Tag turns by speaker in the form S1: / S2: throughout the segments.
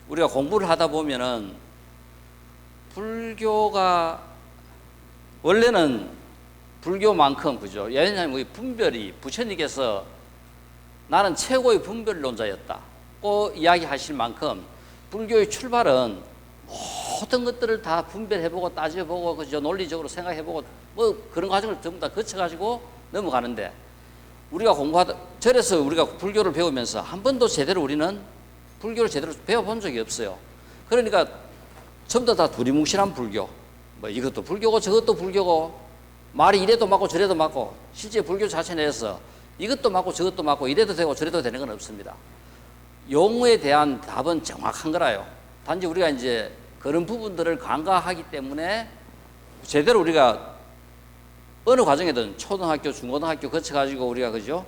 S1: 우리가 공부를 하다 보면은 불교가 원래는 불교만큼 그죠? 왜냐하면 우리 분별이 부처님께서 나는 최고의 분별론자였다고 이야기하실 만큼 불교의 출발은 모든 것들을 다 분별해보고 따져보고 그죠? 논리적으로 생각해보고 뭐 그런 과정을 전부 다 거쳐가지고 넘어가는데 우리가 공부하다 절에서 우리가 불교를 배우면서 한 번도 제대로 우리는 불교를 제대로 배워본 적이 없어요. 그러니까 전부 다 두리뭉실한 불교. 뭐 이것도 불교고 저것도 불교고 말이 이래도 맞고 저래도 맞고 실제 불교 자체 내에서 이것도 맞고 저것도 맞고 이래도 되고 저래도 되는 건 없습니다. 용어에 대한 답은 정확한 거라요. 단지 우리가 이제 그런 부분들을 간과하기 때문에 제대로 우리가 어느 과정이든 초등학교, 중고등학교 거쳐가지고 우리가 그죠?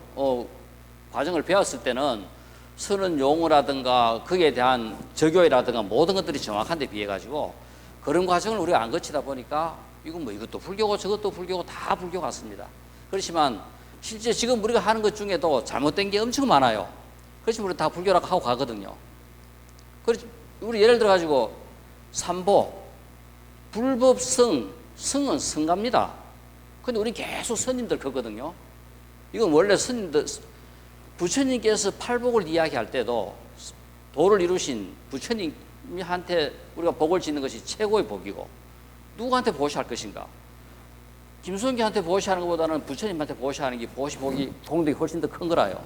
S1: 과정을 배웠을 때는 쓰는 용어라든가 거기에 대한 적용이라든가 모든 것들이 정확한 데 비해 가지고 그런 과정을 우리가 안 거치다 보니까 이건 뭐 이것도 불교고 저것도 불교고 다 불교 같습니다. 그렇지만 실제 지금 우리가 하는 것 중에도 잘못된 게 엄청 많아요. 그렇지만 우리 다 불교라고 하고 가거든요. 우리 예를 들어 가지고 삼보, 불법성, 성은 성가입니다. 근데 우리 계속 스님들 거거든요. 이건 원래 스님들, 부처님께서 팔복을 이야기할 때도 도를 이루신 부처님한테 우리가 복을 짓는 것이 최고의 복이고 누구한테 보시할 것인가? 김순기한테 보시하는 것보다는 부처님한테 보시하는 게 복이 공덕이 훨씬 더 큰 거라요.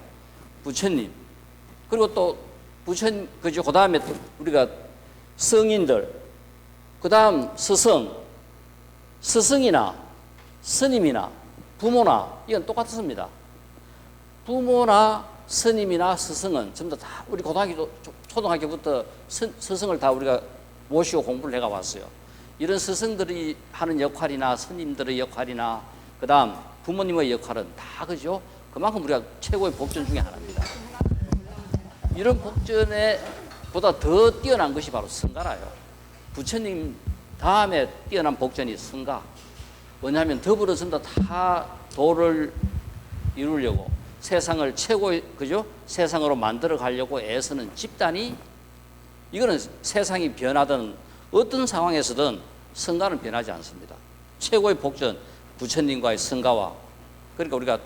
S1: 부처님. 그리고 또 부처님, 그죠? 그 다음에 또 우리가 성인들, 그 다음 스승이나 스님이나 부모나 이건 똑같습니다. 부모나 스님이나 스승은 전부 다 우리 고등학교, 초등학교부터 스승을 다 우리가 모시고 공부를 해가 왔어요. 이런 스승들이 하는 역할이나 스님들의 역할이나 그 다음 부모님의 역할은 다 그죠? 그만큼 우리가 최고의 복전 중에 하나입니다. 이런 복전에 보다 더 뛰어난 것이 바로 성가라요. 부처님 다음에 뛰어난 복전이 성가. 뭐냐면 더불어 전부 다 도를 이루려고 세상을 최고의 그죠? 세상으로 만들어 가려고 애쓰는 집단이 이거는 세상이 변하든 어떤 상황에서든 성가는 변하지 않습니다. 최고의 복전 부처님과의 성가와 그러니까 우리가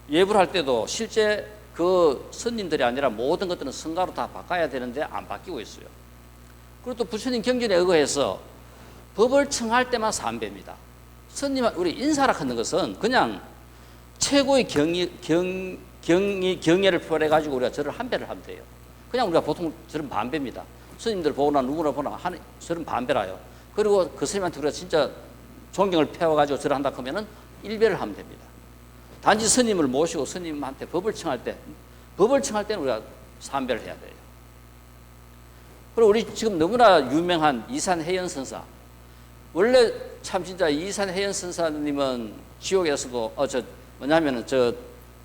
S1: 예불 할 때도 실제 그 스님들이 아니라 모든 것들은 성가로 다 바꿔야 되는데 안 바뀌고 있어요. 그리고 또 부처님 경전에 의거해서 법을 청할 때만 삼배입니다. 스님 우리 인사라 하는 것은 그냥 최고의 경애를 표현해 가지고 우리가 절을 한 배를 하면 돼요. 그냥 우리가 보통 절은 반배입니다. 스님들 보거나 누구나 보나 하는 절은 반배라요. 그리고 그 스님한테 우리가 진짜 존경을 표해 가지고 절을 한다 하면은 1배를 하면 됩니다. 단지 스님을 모시고 스님한테 법을 청할 때는 우리가 3배를 해야 돼요. 그리고 우리 지금 너무나 유명한 이산해연 선사. 원래 참 진짜 이산해연 선사님은 지옥에서도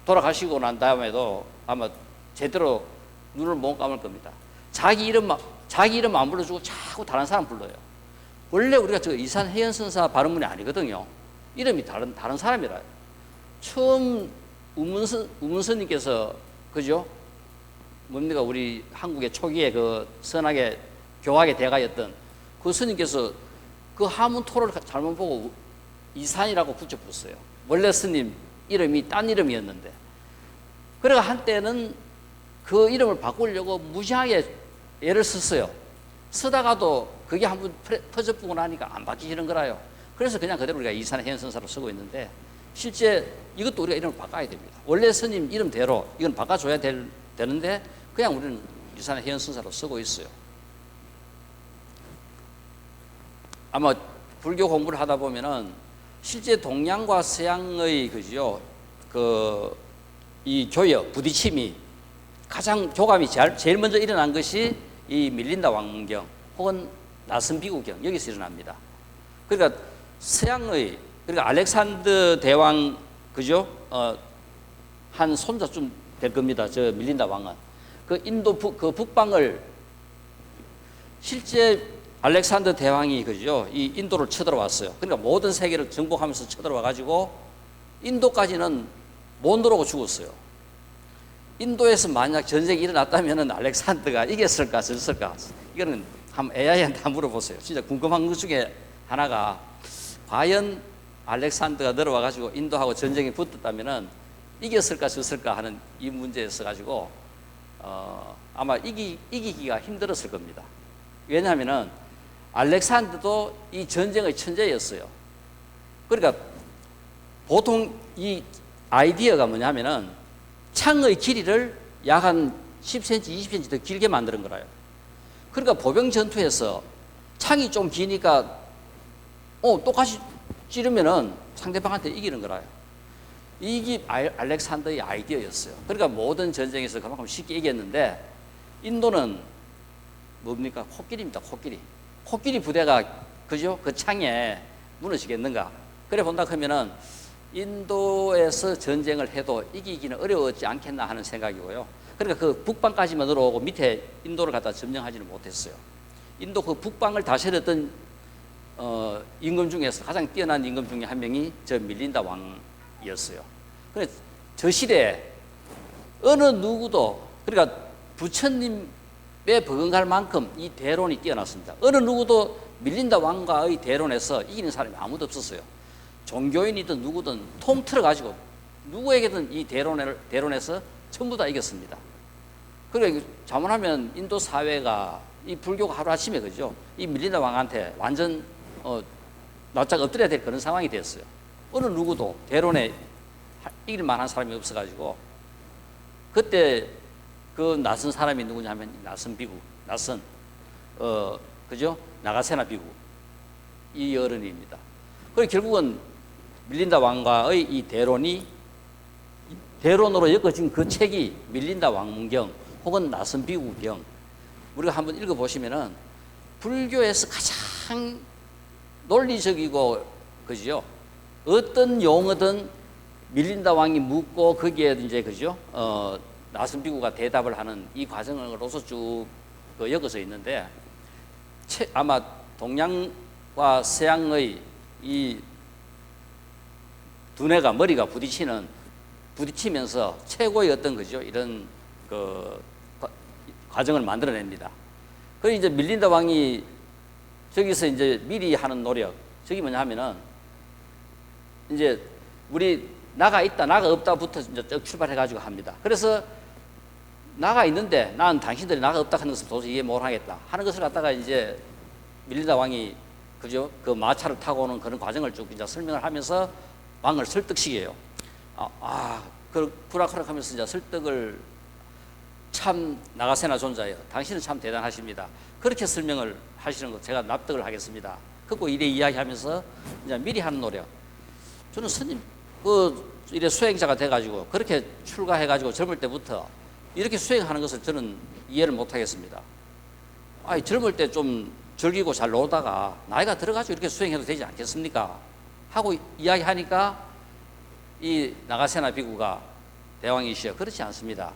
S1: 돌아가시고 난 다음에도 아마 제대로 눈을 못 감을 겁니다. 자기 이름 안 불러주고 자꾸 다른 사람 불러요. 원래 우리가 저 이산해연 선사 발음문이 아니거든요. 이름이 다른 사람이라요. 처음 우문스님께서 그죠? 뭡니까 우리 한국의 초기에 그 선하게 교학의 대가였던 그 스님께서 그 하문토를 잘못 보고 이산이라고 붙여봤어요. 원래 스님 이름이 딴 이름이었는데 그래가 한때는 그 이름을 바꾸려고 무지하게 애를 썼어요. 쓰다가도 그게 한번 터져보고 나니까 안 바뀌시는 거라요. 그래서 그냥 그대로 우리가 이산해연 선사로 쓰고 있는데 실제 이것도 우리가 이름을 바꿔야 됩니다. 원래 스님 이름대로 이건 바꿔줘야 되는데 그냥 우리는 이산해연 선사로 쓰고 있어요. 아마 불교 공부를 하다 보면은 실제 동양과 서양의 그죠? 이 교역, 부딪힘이 가장 교감이 제일 먼저 일어난 것이 이 밀린다 왕문경 혹은 나선 비구경 여기서 일어납니다. 그러니까 서양의 그러니까 알렉산더 대왕 그죠? 한 손자쯤 될 겁니다. 저 밀린다 왕은 그 인도 그 북방을 실제 알렉산더 대왕이 그죠? 이 인도를 쳐들어왔어요. 그러니까 모든 세계를 정복하면서 쳐들어와 가지고 인도까지는 못 들어오고 죽었어요. 인도에서 만약 전쟁이 일어났다면 알렉산더가 이겼을까 졌을까? 이거는 한번 AI한테 한번 물어보세요. 진짜 궁금한 것 중에 하나가 과연 알렉산더가 들어와 가지고 인도하고 전쟁이 붙었다면은 이겼을까 졌을까 하는 이 문제에 있어 가지고 아마 이기기가 힘들었을 겁니다. 왜냐하면은 알렉산더도 이 전쟁의 천재였어요. 그러니까 보통 이 아이디어가 뭐냐면은 창의 길이를 약 한 10cm, 20cm 더 길게 만드는 거라요. 그러니까 보병 전투에서 창이 좀 기니까 똑같이 찌르면은 상대방한테 이기는 거라요. 이게 알렉산더의 아이디어였어요. 그러니까 모든 전쟁에서 그만큼 쉽게 이겼는데 인도는 뭡니까? 코끼리입니다. 코끼리 부대가 그죠? 그 창에 무너지겠는가? 그래 본다 그러면은 인도에서 전쟁을 해도 이기기는 어려웠지 않겠나 하는 생각이고요. 그러니까 그 북방까지만 들어오고 밑에 인도를 갖다 점령하지는 못했어요. 인도 그 북방을 다스렸던 임금 중에서 가장 뛰어난 임금 중에 한 명이 저 밀린다 왕이었어요. 그래 저 시대에 어느 누구도 그러니까 부처님에 버금갈 만큼 이 대론이 뛰어났습니다. 어느 누구도 밀린다 왕과의 대론에서 이기는 사람이 아무도 없었어요. 종교인이든 누구든 통틀어 가지고 누구에게든 이 대론에서 전부 다 이겼습니다. 그래 자문하면 인도 사회가 이 불교가 하루아침에 그죠? 이 밀린다 왕한테 완전 납작 엎드려야 될 그런 상황이 됐어요. 어느 누구도 대론에 이길 만한 사람이 없어가지고 그때 그 낯선 사람이 누구냐면 낯선 비구, 그죠? 나가세나 비구 이 어른입니다. 그리고 결국은 밀린다 왕과의 이 대론으로 엮어진 그 책이 밀린다 왕문경 혹은 낯선 비구경 우리가 한번 읽어보시면은 불교에서 가장 논리적이고 그죠? 어떤 용어든 밀린다 왕이 묻고 거기에 이제 그죠? 낯선 비구가 대답을 하는 이 과정으로서 쭉 엮어져 있는데 아마 동양과 서양의 이 두뇌가 머리가 부딪히면서 최고의 어떤 그죠? 이런 그 과정을 만들어냅니다. 그리고 이제 밀린다 왕이 저기서 이제 미리 하는 노력, 저기 뭐냐 하면은 이제 우리 나가 있다, 나가 없다부터 이제 쭉 출발해가지고 합니다. 그래서 나가 있는데 난 당신들이 나가 없다 하는 것을 도저히 이해 못 하겠다 하는 것을 갖다가 이제 밀린다 왕이 그죠? 그 마차를 타고 오는 그런 과정을 쭉 이제 설명을 하면서 왕을 설득시켜요. 그 부락부락 하면서 이제 설득을 참 나가세나 존자예요. 당신은 참 대단하십니다. 그렇게 설명을 하시는 거 제가 납득을 하겠습니다. 그리고 이래 이야기하면서 이제 미리 하는 노력. 저는 스님 이래 수행자가 돼가지고 그렇게 출가해가지고 젊을 때부터 이렇게 수행하는 것을 저는 이해를 못하겠습니다. 젊을 때 좀 즐기고 잘 놀다가 나이가 들어가지고 이렇게 수행해도 되지 않겠습니까? 하고 이야기하니까 이 나가세나 비구가 대왕이시여 그렇지 않습니다.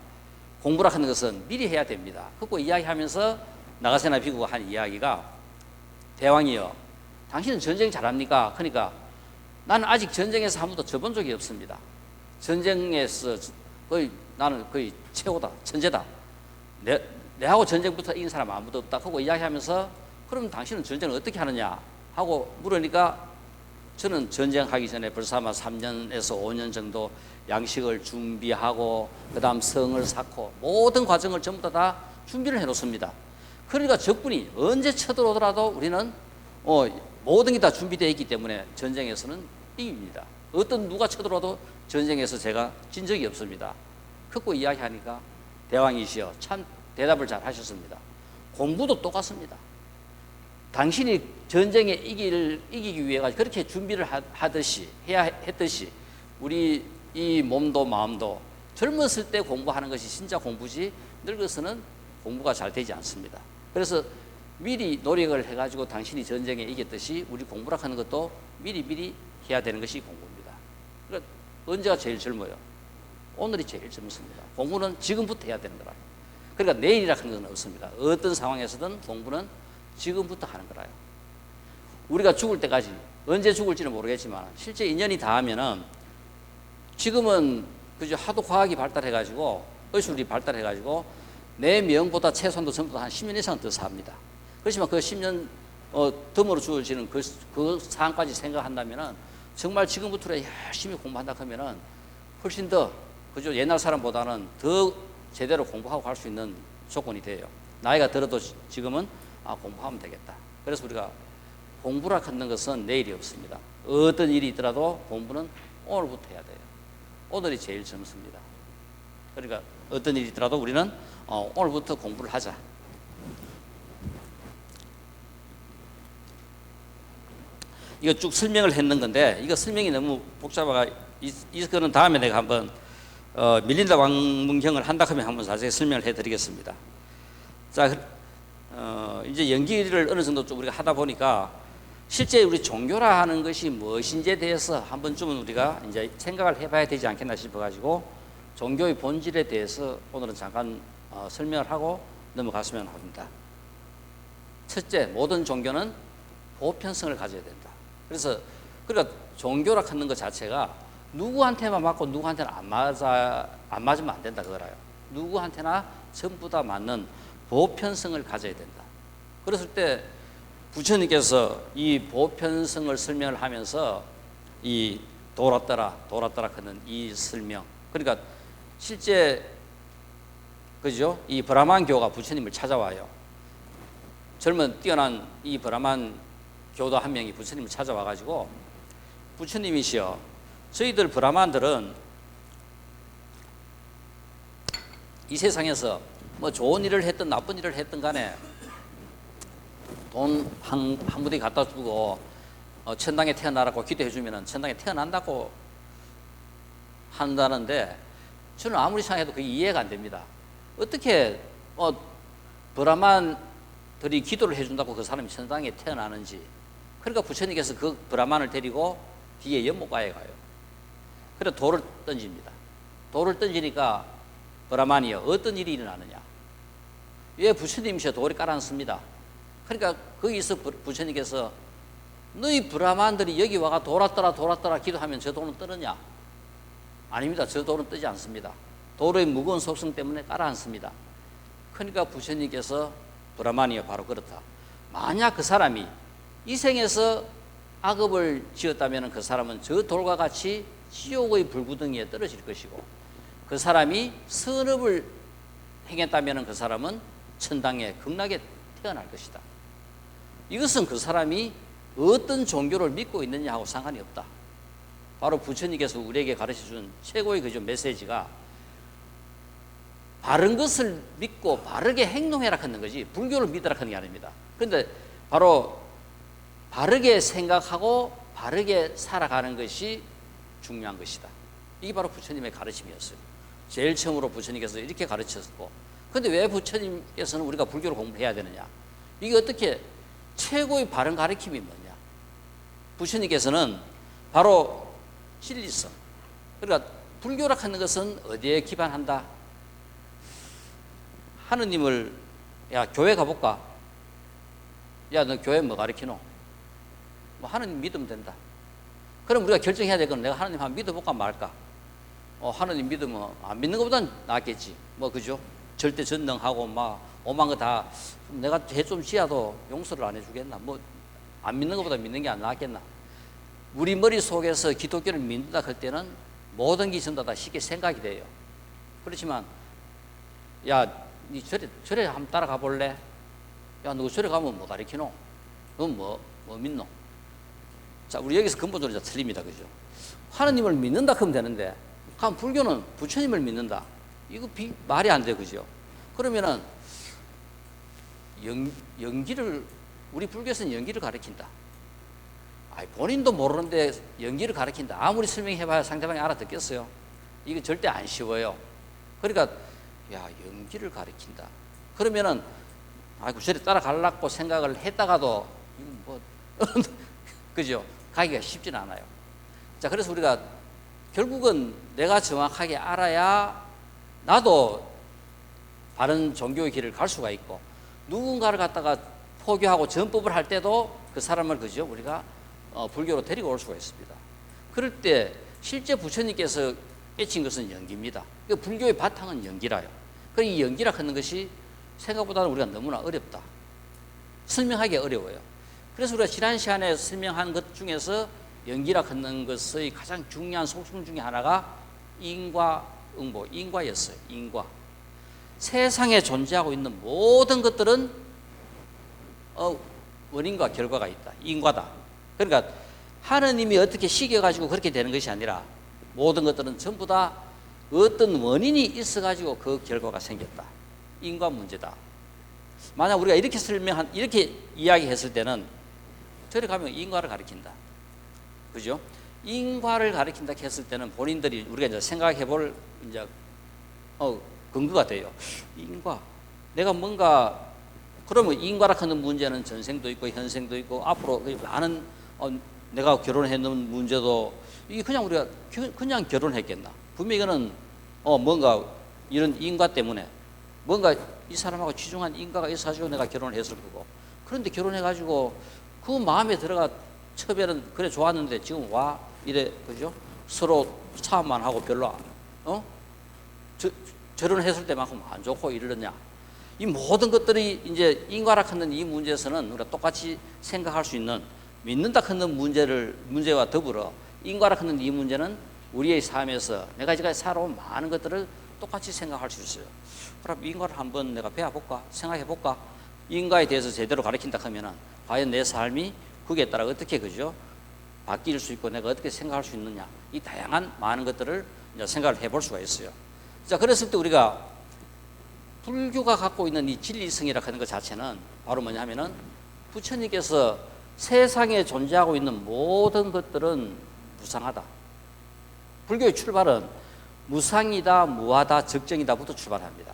S1: 공부라 하는 것은 미리 해야 됩니다. 그리고 이야기하면서 나가세나 비구가 한 이야기가 대왕이여 당신은 전쟁 잘합니까? 그러니까 나는 아직 전쟁에서 한 번도 져본 적이 없습니다. 전쟁에서 나는 거의 최고다, 천재다. 내하고 전쟁부터 이긴 사람 아무도 없다 하고 이야기하면서 그럼 당신은 전쟁을 어떻게 하느냐 하고 물으니까 저는 전쟁하기 전에 벌써 아마 3년에서 5년 정도 양식을 준비하고 그 다음 성을 쌓고 모든 과정을 전부 다 준비를 해놓습니다. 그러니까 적군이 언제 쳐들어오더라도 우리는 모든 게 다 준비되어 있기 때문에 전쟁에서는 이깁니다. 어떤 누가 쳐들어도 전쟁에서 제가 진 적이 없습니다. 그거 이야기하니까 대왕이시여 참 대답을 잘 하셨습니다. 공부도 똑같습니다. 당신이 전쟁에 이기기 위해 그렇게 준비를 하듯이 해야 했듯이 우리 이 몸도 마음도 젊었을 때 공부하는 것이 진짜 공부지 늙어서는 공부가 잘 되지 않습니다. 그래서 미리 노력을 해가지고 당신이 전쟁에 이겼듯이 우리 공부라 하는 것도 미리 해야 되는 것이 공부입니다. 그러니까 언제가 제일 젊어요? 오늘이 제일 젊습니다. 공부는 지금부터 해야 되는 거라. 그러니까 내일이라 하는 건 없습니다. 어떤 상황에서든 공부는 지금부터 하는 거라요. 우리가 죽을 때까지 언제 죽을지는 모르겠지만 실제 인연이 닿으면은 지금은 그저 하도 과학이 발달해가지고 의술이 발달해가지고 내 명보다 최소한도 전부 한 10년 이상 더 삽니다. 그렇지만 그 10년 덤으로 주어지는 그 상황까지 생각한다면은 정말 지금부터 열심히 공부한다 하면은 훨씬 더 그죠 옛날 사람보다는 더 제대로 공부하고 갈 수 있는 조건이 돼요. 나이가 들어도 지금은 공부하면 되겠다. 그래서 우리가 공부라 하는 것은 내일이 없습니다. 어떤 일이 있더라도 공부는 오늘부터 해야 돼요. 오늘이 제일 젊습니다. 그러니까 어떤 일이 있더라도 우리는 오늘부터 공부를 하자. 이거 쭉 설명을 했는 건데 이거 설명이 너무 복잡하가 이거는 다음에 내가 한번 밀린다 왕문경을 한다 하면 한번 자세히 설명을 해드리겠습니다. 자, 이제 연기를 어느 정도 좀 우리가 하다 보니까 실제 우리 종교라 하는 것이 무엇인지에 대해서 한 번쯤은 우리가 이제 생각을 해봐야 되지 않겠나 싶어가지고 종교의 본질에 대해서 오늘은 잠깐 설명을 하고 넘어갔으면 합니다. 첫째, 모든 종교는 보편성을 가져야 된다. 그래서 그러니까 종교라 하는 것 자체가 누구한테만 맞고 누구한테는 안 맞으면 안 된다 그거라요. 누구한테나 전부 다 맞는 보편성을 가져야 된다. 그랬을 때 부처님께서 이 보편성을 설명을 하면서 이 돌았더라 하는 이 설명, 그러니까 실제 그죠? 이 브라만교가 부처님을 찾아와요. 젊은 뛰어난 이 브라만 교도 한 명이 부처님을 찾아와 가지고 부처님이시여, 저희들 브라만들은 이 세상에서 뭐 좋은 일을 했든 나쁜 일을 했든 간에 돈 한 무더기 갖다 주고 천당에 태어나라고 기도해 주면은 천당에 태어난다고 한다는데 저는 아무리 생각해도 그게 이해가 안 됩니다. 어떻게 브라만들이 기도를 해준다고 그 사람이 천당에 태어나는지. 그러니까 부처님께서 그 브라만을 데리고 뒤에 연못가에 가요. 그래 돌을 던집니다. 돌을 던지니까 브라만이요, 어떤 일이 일어나느냐? 왜 부처님이셔 돌이 깔아앉습니다. 그러니까 거기서 부처님께서 너희 브라만들이 여기 와가 돌았더라 기도하면 저 돌은 뜨느냐? 아닙니다. 저 돌은 뜨지 않습니다. 돌의 무거운 속성 때문에 깔아앉습니다. 그러니까 부처님께서 브라만이요, 바로 그렇다. 만약 그 사람이 이 생에서 악업을 지었다면 그 사람은 저 돌과 같이 지옥의 불구덩이에 떨어질 것이고, 그 사람이 선업을 행했다면 그 사람은 천당에 극락에 태어날 것이다. 이것은 그 사람이 어떤 종교를 믿고 있느냐하고 상관이 없다. 바로 부처님께서 우리에게 가르쳐준 최고의 그 메시지가 바른 것을 믿고 바르게 행동해라 하는 거지, 불교를 믿으라 하는 게 아닙니다. 그런데 바로 바르게 생각하고 바르게 살아가는 것이 중요한 것이다. 이게 바로 부처님의 가르침이었어요. 제일 처음으로 부처님께서 이렇게 가르쳤고, 그런데 왜 부처님께서는 우리가 불교를 공부해야 되느냐? 이게 어떻게 최고의 바른 가르침이 뭐냐? 부처님께서는 바로 진리성, 그러니까 불교라 하는 것은 어디에 기반한다? 하느님을, 야 교회 가볼까? 야 너 교회 뭐 가르치노? 뭐 하느님 믿으면 된다. 그럼 우리가 결정해야 될 건 내가 하느님 한번 믿어볼까 말까? 하느님 믿으면 안 믿는 것보단 낫겠지. 뭐 그죠? 절대 전능하고 막 오만 거 다 내가 죄 좀 지어도 용서를 안 해주겠나? 뭐 안 믿는 것보다 믿는 게 안 낫겠나? 우리 머릿속에서 기독교를 믿는다 할 때는 모든 게 전부 다 쉽게 생각이 돼요. 그렇지만 야 니 절에 한번 따라가 볼래? 야 너 절에 가면 뭐 가르치노? 넌 뭐 믿노? 자, 우리 여기서 근본적으로 틀립니다. 그죠? 하느님을 믿는다 하면 되는데, 그럼 불교는 부처님을 믿는다. 이거 말이 안 돼. 그죠? 그러면은, 연기를, 우리 불교에서는 연기를 가르친다. 본인도 모르는데 연기를 가르친다. 아무리 설명해봐야 상대방이 알아듣겠어요? 이거 절대 안 쉬워요. 그러니까, 야, 연기를 가르친다. 그러면은, 저리 따라가려고 생각을 했다가도, 뭐, 그죠? 가기가 쉽진 않아요. 자, 그래서 우리가 결국은 내가 정확하게 알아야 나도 바른 종교의 길을 갈 수가 있고, 누군가를 갖다가 포교하고 전법을 할 때도 그 사람을 그죠? 우리가 불교로 데리고 올 수가 있습니다. 그럴 때 실제 부처님께서 깨친 것은 연기입니다. 그러니까 불교의 바탕은 연기라요. 그러니까 이 연기라 하는 것이 생각보다는 우리가 너무나 어렵다. 설명하기 어려워요. 그래서 우리가 지난 시간에 설명한 것 중에서 연기라 하는 것의 가장 중요한 속성 중에 하나가 인과응보, 인과였어요. 인과. 세상에 존재하고 있는 모든 것들은 원인과 결과가 있다. 인과다. 그러니까 하느님이 어떻게 시켜가지고 그렇게 되는 것이 아니라 모든 것들은 전부 다 어떤 원인이 있어가지고 그 결과가 생겼다. 인과 문제다. 만약 우리가 이렇게 이야기했을 때는 저리 가면 인과를 가리킨다. 그죠? 인과를 가리킨다 했을 때는 본인들이 우리가 이제 생각해 볼 이제 근거가 돼요. 인과. 내가 뭔가 그러면 인과라 하는 문제는 전생도 있고 현생도 있고 앞으로 많은 내가 결혼했는 문제도 이게 그냥 우리가 그냥 결혼했겠나? 분명히 이거는 뭔가 이런 인과 때문에 뭔가 이 사람하고 치중한 인과가 있어가지고 내가 결혼을 했을 거고 그런데 결혼해가지고 그 마음에 들어가 처음에는 그래 좋았는데 지금 와 이래 그죠? 서로 싸움만 하고 별로 결혼했을 때만큼 안 좋고 이러느냐? 이 모든 것들이 이제 인과라 하는 이 문제에서는 우리가 똑같이 생각할 수 있는 믿는다 하는 문제와 더불어 인과라 하는 이 문제는 우리의 삶에서 내가 지금까지 살아온 많은 것들을 똑같이 생각할 수 있어요. 그럼 인과를 한번 내가 배워볼까? 생각해볼까? 인과에 대해서 제대로 가르친다 하면은 과연 내 삶이 거기에 따라 어떻게 그죠? 바뀔 수 있고 내가 어떻게 생각할 수 있느냐? 이 다양한 많은 것들을 이제 생각을 해볼 수가 있어요. 자, 그랬을 때 우리가 불교가 갖고 있는 이 진리성이라 하는 것 자체는 바로 뭐냐 하면은 부처님께서 세상에 존재하고 있는 모든 것들은 무상하다. 불교의 출발은 무상이다, 무하다, 적정이다부터 출발합니다.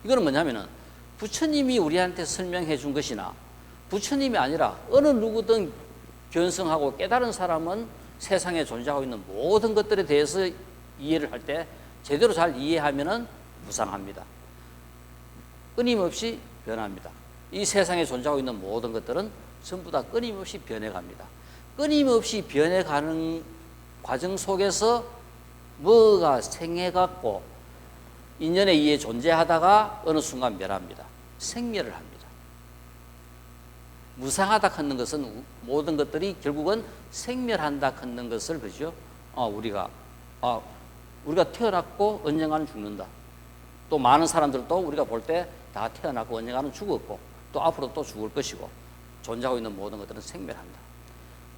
S1: 이거는 뭐냐면은 부처님이 우리한테 설명해 준 것이나 부처님이 아니라 어느 누구든 견성하고 깨달은 사람은 세상에 존재하고 있는 모든 것들에 대해서 이해를 할 때 제대로 잘 이해하면은 무상합니다. 끊임없이 변합니다. 이 세상에 존재하고 있는 모든 것들은 전부 다 끊임없이 변해갑니다. 끊임없이 변해가는 과정 속에서 뭐가 생해갖고 인연에 의해 존재하다가 어느 순간 멸합니다. 생멸을 합니다. 무상하다 하는 것은 모든 것들이 결국은 생멸한다 하는 것을 그죠? 우리가 태어났고 언젠가는 죽는다. 또 많은 사람들도 우리가 볼 때 다 태어났고 언젠가는 죽었고 또 앞으로 또 죽을 것이고 존재하고 있는 모든 것들은 생멸한다.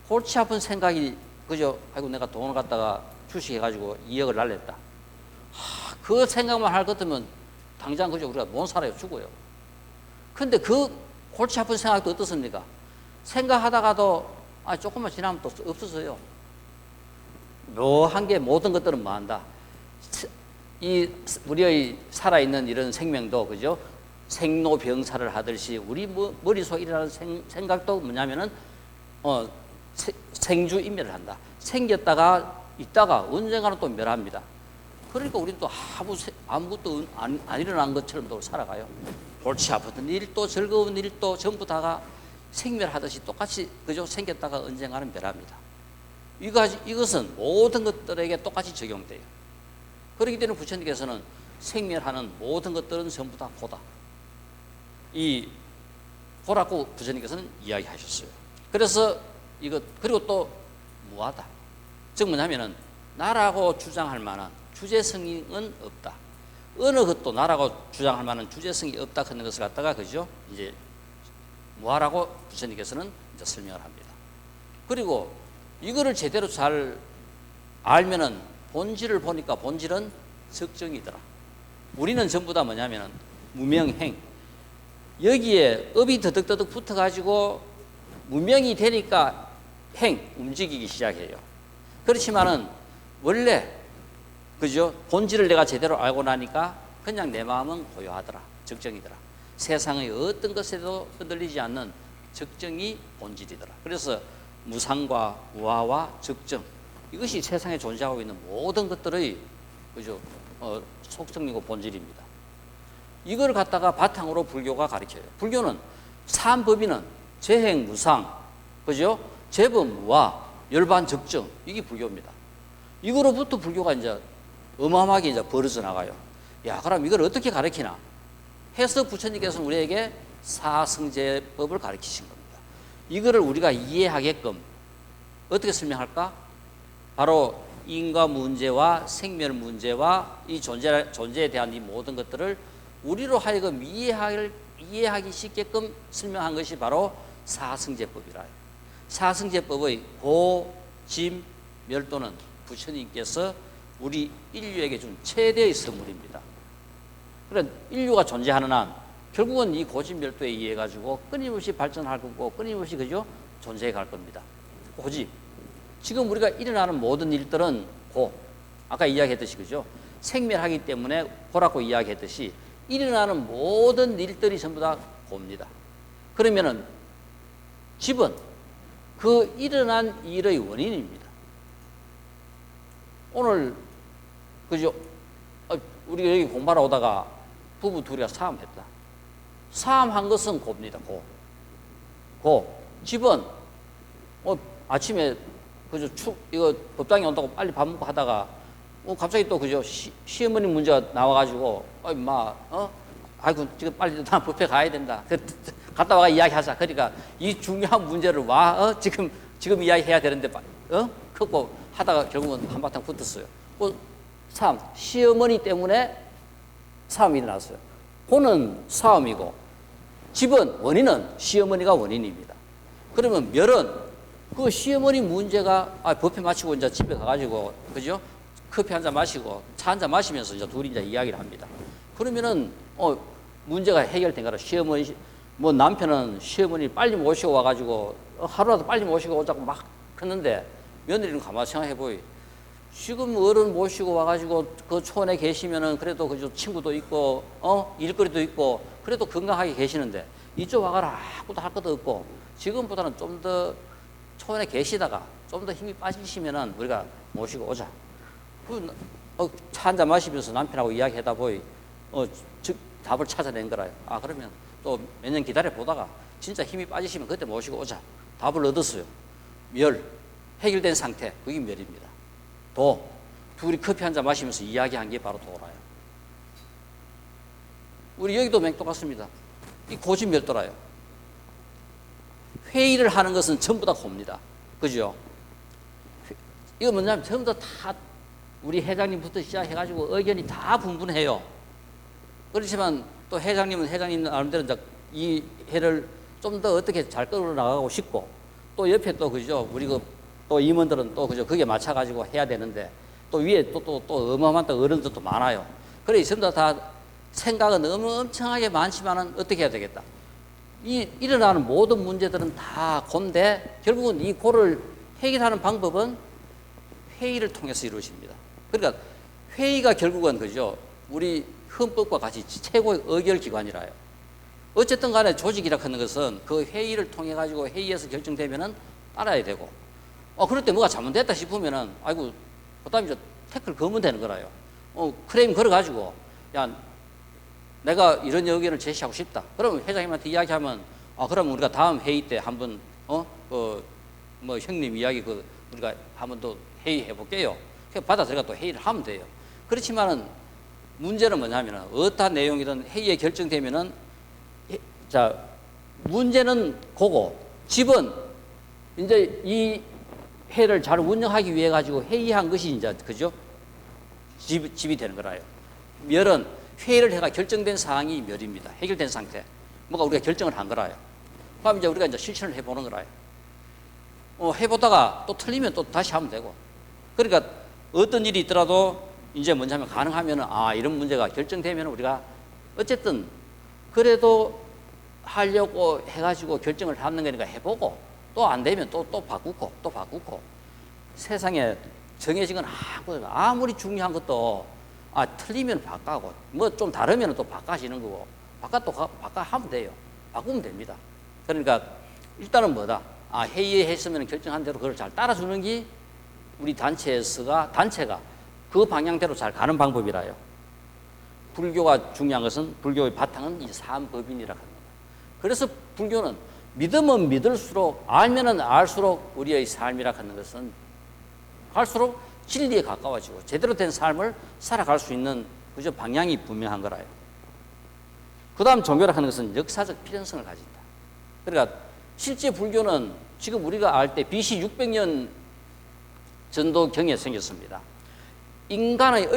S1: 골치 아픈 생각이 그죠? 아이고 내가 돈을 갖다가 주식해가지고 2억을 날렸다. 그 생각만 할 것 같으면 당장 그죠? 우리가 못 살아요. 죽어요. 근데 그 골치 아픈 생각도 어떻습니까? 생각하다가도 조금만 지나면 또 없어져요. 묘한 게 모든 것들은 뭐한다? 이 우리의 살아있는 이런 생명도 그죠? 생로병사를 하듯이 우리 머릿속에 일어나는 생각도 뭐냐면은 생주인멸을 한다. 생겼다가 있다가 언젠가는 또 멸합니다. 그러니까 우리는 또 아무것도 안 일어난 것처럼 또 살아가요. 골치 아프던 일도 즐거운 일도 전부 다가 생멸하듯이 똑같이 그죠? 생겼다가 언젠가는 멸합니다. 이것은 모든 것들에게 똑같이 적용돼요. 그렇기 때문에 부처님께서는 생멸하는 모든 것들은 전부 다 고다. 이 고라고 부처님께서는 이야기하셨어요. 그래서 그리고 또 무하다. 즉 뭐냐면은 나라고 주장할 만한 주제성은 없다. 어느 것도 나라고 주장할 만한 주제성이 없다 하는 것을 갖다가 그죠? 이제 무하라고 부처님께서는 이제 설명을 합니다. 그리고 이거를 제대로 잘 알면은 본질을 보니까 본질은 적정이더라. 우리는 전부 다 뭐냐면은 무명행. 여기에 업이 더덕더덕 붙어가지고 무명이 되니까 움직이기 시작해요. 그렇지만은 원래 그죠? 본질을 내가 제대로 알고 나니까 그냥 내 마음은 고요하더라. 적정이더라. 세상의 어떤 것에도 흔들리지 않는 적정이 본질이더라. 그래서 무상과 우화와 적정, 이것이 세상에 존재하고 있는 모든 것들의 그죠? 속성이고 본질입니다. 이걸 갖다가 바탕으로 불교가 가르쳐요. 불교는 삼법인은 재행 무상, 그죠? 재범 무화, 열반 적정, 이게 불교입니다. 이거로부터 불교가 이제 어마어마하게 이제 벌어져 나가요. 야, 그럼 이걸 어떻게 가르치나? 해서 부처님께서는 우리에게 사성제법을 가르치신 겁니다. 이거를 우리가 이해하게끔 어떻게 설명할까? 바로 인과 문제와 생멸 문제와 이 존재에 대한 이 모든 것들을 우리로 하여금 이해하기 쉽게끔 설명한 것이 바로 사성제법이라요. 사성제법의 고, 짐, 멸도는 부처님께서 우리 인류에게 준 최대의 선물입니다. 그래, 인류가 존재하는 한 결국은 이 고집멸도에 의해 가지고 끊임없이 발전할 거고 끊임없이 그죠? 존재해 갈 겁니다. 고집. 지금 우리가 일어나는 모든 일들은 고. 아까 이야기했듯이 그죠? 생멸하기 때문에 고라고 이야기했듯이 일어나는 모든 일들이 전부 다 고입니다. 그러면은 집은 그 일어난 일의 원인입니다. 오늘 그죠? 우리가 여기 공부하러 오다가 부부 둘이가 싸움했다. 싸움한 것은 고입니다. 고. 집은 아침에 그죠? 이거 법당에 온다고 빨리 밥 먹고 하다가 갑자기 또 그죠? 시어머니 문제가 나와가지고 아이고 지금 빨리 나 뷔페 가야 된다. 갔다 와가 이야기하자. 그러니까 이 중요한 문제를 지금 이야기해야 되는데 그거 하다가 결국은 한바탕 붙었어요. 시어머니 때문에 싸움이 일어났어요. 고는 싸움이고 집은 원인은 시어머니가 원인입니다. 그러면 멸은 그 시어머니 문제가 뷔페 마치고 이제 집에 가가지고 그죠? 커피 한 잔 마시고 차 한 잔 마시면서 이제 둘이 이제 이야기를 합니다. 그러면은 문제가 해결된 거라. 시어머니 남편은 시어머니 빨리 모시고 와가지고 하루라도 빨리 모시고 오자고 막 했는데 며느리는 가만히 생각해 보이. 지금 어른 모시고 와가지고 그 촌에 계시면은 그래도 그저 친구도 있고 일거리도 있고 그래도 건강하게 계시는데 이쪽 와가라 아무것도 할 것도 없고 지금보다는 좀 더 촌에 계시다가 좀 더 힘이 빠지시면은 우리가 모시고 오자. 차 한잔 마시면서 남편하고 이야기하다 보이 답을 찾아낸 거라요. 그러면 또 몇 년 기다려 보다가 진짜 힘이 빠지시면 그때 모시고 오자. 답을 얻었어요. 멸, 해결된 상태, 그게 멸입니다. 도, 둘이 커피 한잔 마시면서 이야기한 게 바로 도라요. 우리 여기도 똑같습니다. 이 고집멸도라요. 회의를 하는 것은 전부 다 고입니다. 그죠? 이거 뭐냐면 전부 다 우리 회장님부터 시작해가지고 의견이 다 분분해요. 그렇지만 또 회장님은 회장님 나름대로 이 회를 좀 더 어떻게 잘 끌어 나가고 싶고 또 옆에 또 그죠? 우리 또 임원들은 또 그죠? 그게 맞춰가지고 해야 되는데 또 위에 또 어마어마한 또 어른들도 많아요. 그래 전부 다 생각은 너무 엄청나게 많지만은 어떻게 해야 되겠다. 일어나는 모든 문제들은 다 고인데 결국은 이 고를 해결하는 방법은 회의를 통해서 이루어집니다. 그러니까 회의가 결국은 그죠? 우리 헌법과 같이 최고의 의결기관이라요. 어쨌든 간에 조직이라 하는 것은 그 회의를 통해 가지고 회의에서 결정되면은 따라야 되고 그럴 때 뭐가 잘못됐다 싶으면은 아이고 그다음에 이제 태클 걸면 되는 거라요. 크레임 걸어 가지고 야 내가 이런 의견을 제시하고 싶다. 그러면 회장님한테 이야기하면 그럼 우리가 다음 회의 때 한번 형님 이야기 우리가 한번 더 회의해 볼게요. 받아들여가 또 회의를 하면 돼요. 그렇지만은 문제는 뭐냐면은 어떠한 내용이든 회의에 결정되면은 문제는 고고 집은 이제 이 회를 잘 운영하기 위해 가지고 회의한 것이 이제 그죠? 집이 되는 거라요. 멸은 회의를 해가 결정된 사항이 멸입니다. 해결된 상태. 뭔가 우리가 결정을 한 거라요. 그럼 이제 우리가 이제 실천을 해보는 거라요. 해보다가 또 틀리면 또 다시 하면 되고. 그러니까 어떤 일이 있더라도 이제 뭐냐면 가능하면은 이런 문제가 결정되면 우리가 어쨌든 그래도 하려고 해가지고 결정을 하는 거니까 해보고 또 안 되면 또 바꾸고 세상에 정해진 건 아무리 중요한 것도 틀리면 바꿔고 뭐 좀 다르면 또 바꿔지는 거고 바꿔 하면 돼요. 바꾸면 됩니다. 그러니까 일단은 뭐다? 회의했으면 결정한 대로 그걸 잘 따라주는 게 우리 단체가 그 방향대로 잘 가는 방법이라요. 불교가 중요한 것은 불교의 바탕은 이 삼법인이라 합니다. 그래서 불교는 믿으면 믿을수록 알면은 알수록 우리의 삶이라 하는 것은 갈수록 진리에 가까워지고 제대로 된 삶을 살아갈 수 있는 그저 방향이 분명한 거라요. 그 다음 종교라 하는 것은 역사적 필연성을 가진다. 그러니까 실제 불교는 지금 우리가 알 때 BC 600년 전도경에 생겼습니다. 인간의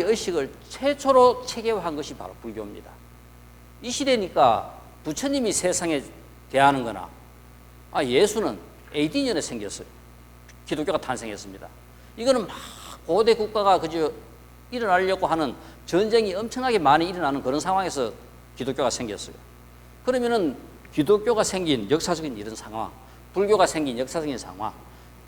S1: 의식을 최초로 체계화한 것이 바로 불교입니다. 이 시대니까 부처님이 세상에 대하는 거나 예수는 AD년에 생겼어요. 기독교가 탄생했습니다. 이거는 막 고대 국가가 그저 일어나려고 하는 전쟁이 엄청나게 많이 일어나는 그런 상황에서 기독교가 생겼어요. 그러면은 기독교가 생긴 역사적인 이런 상황, 불교가 생긴 역사적인 상황,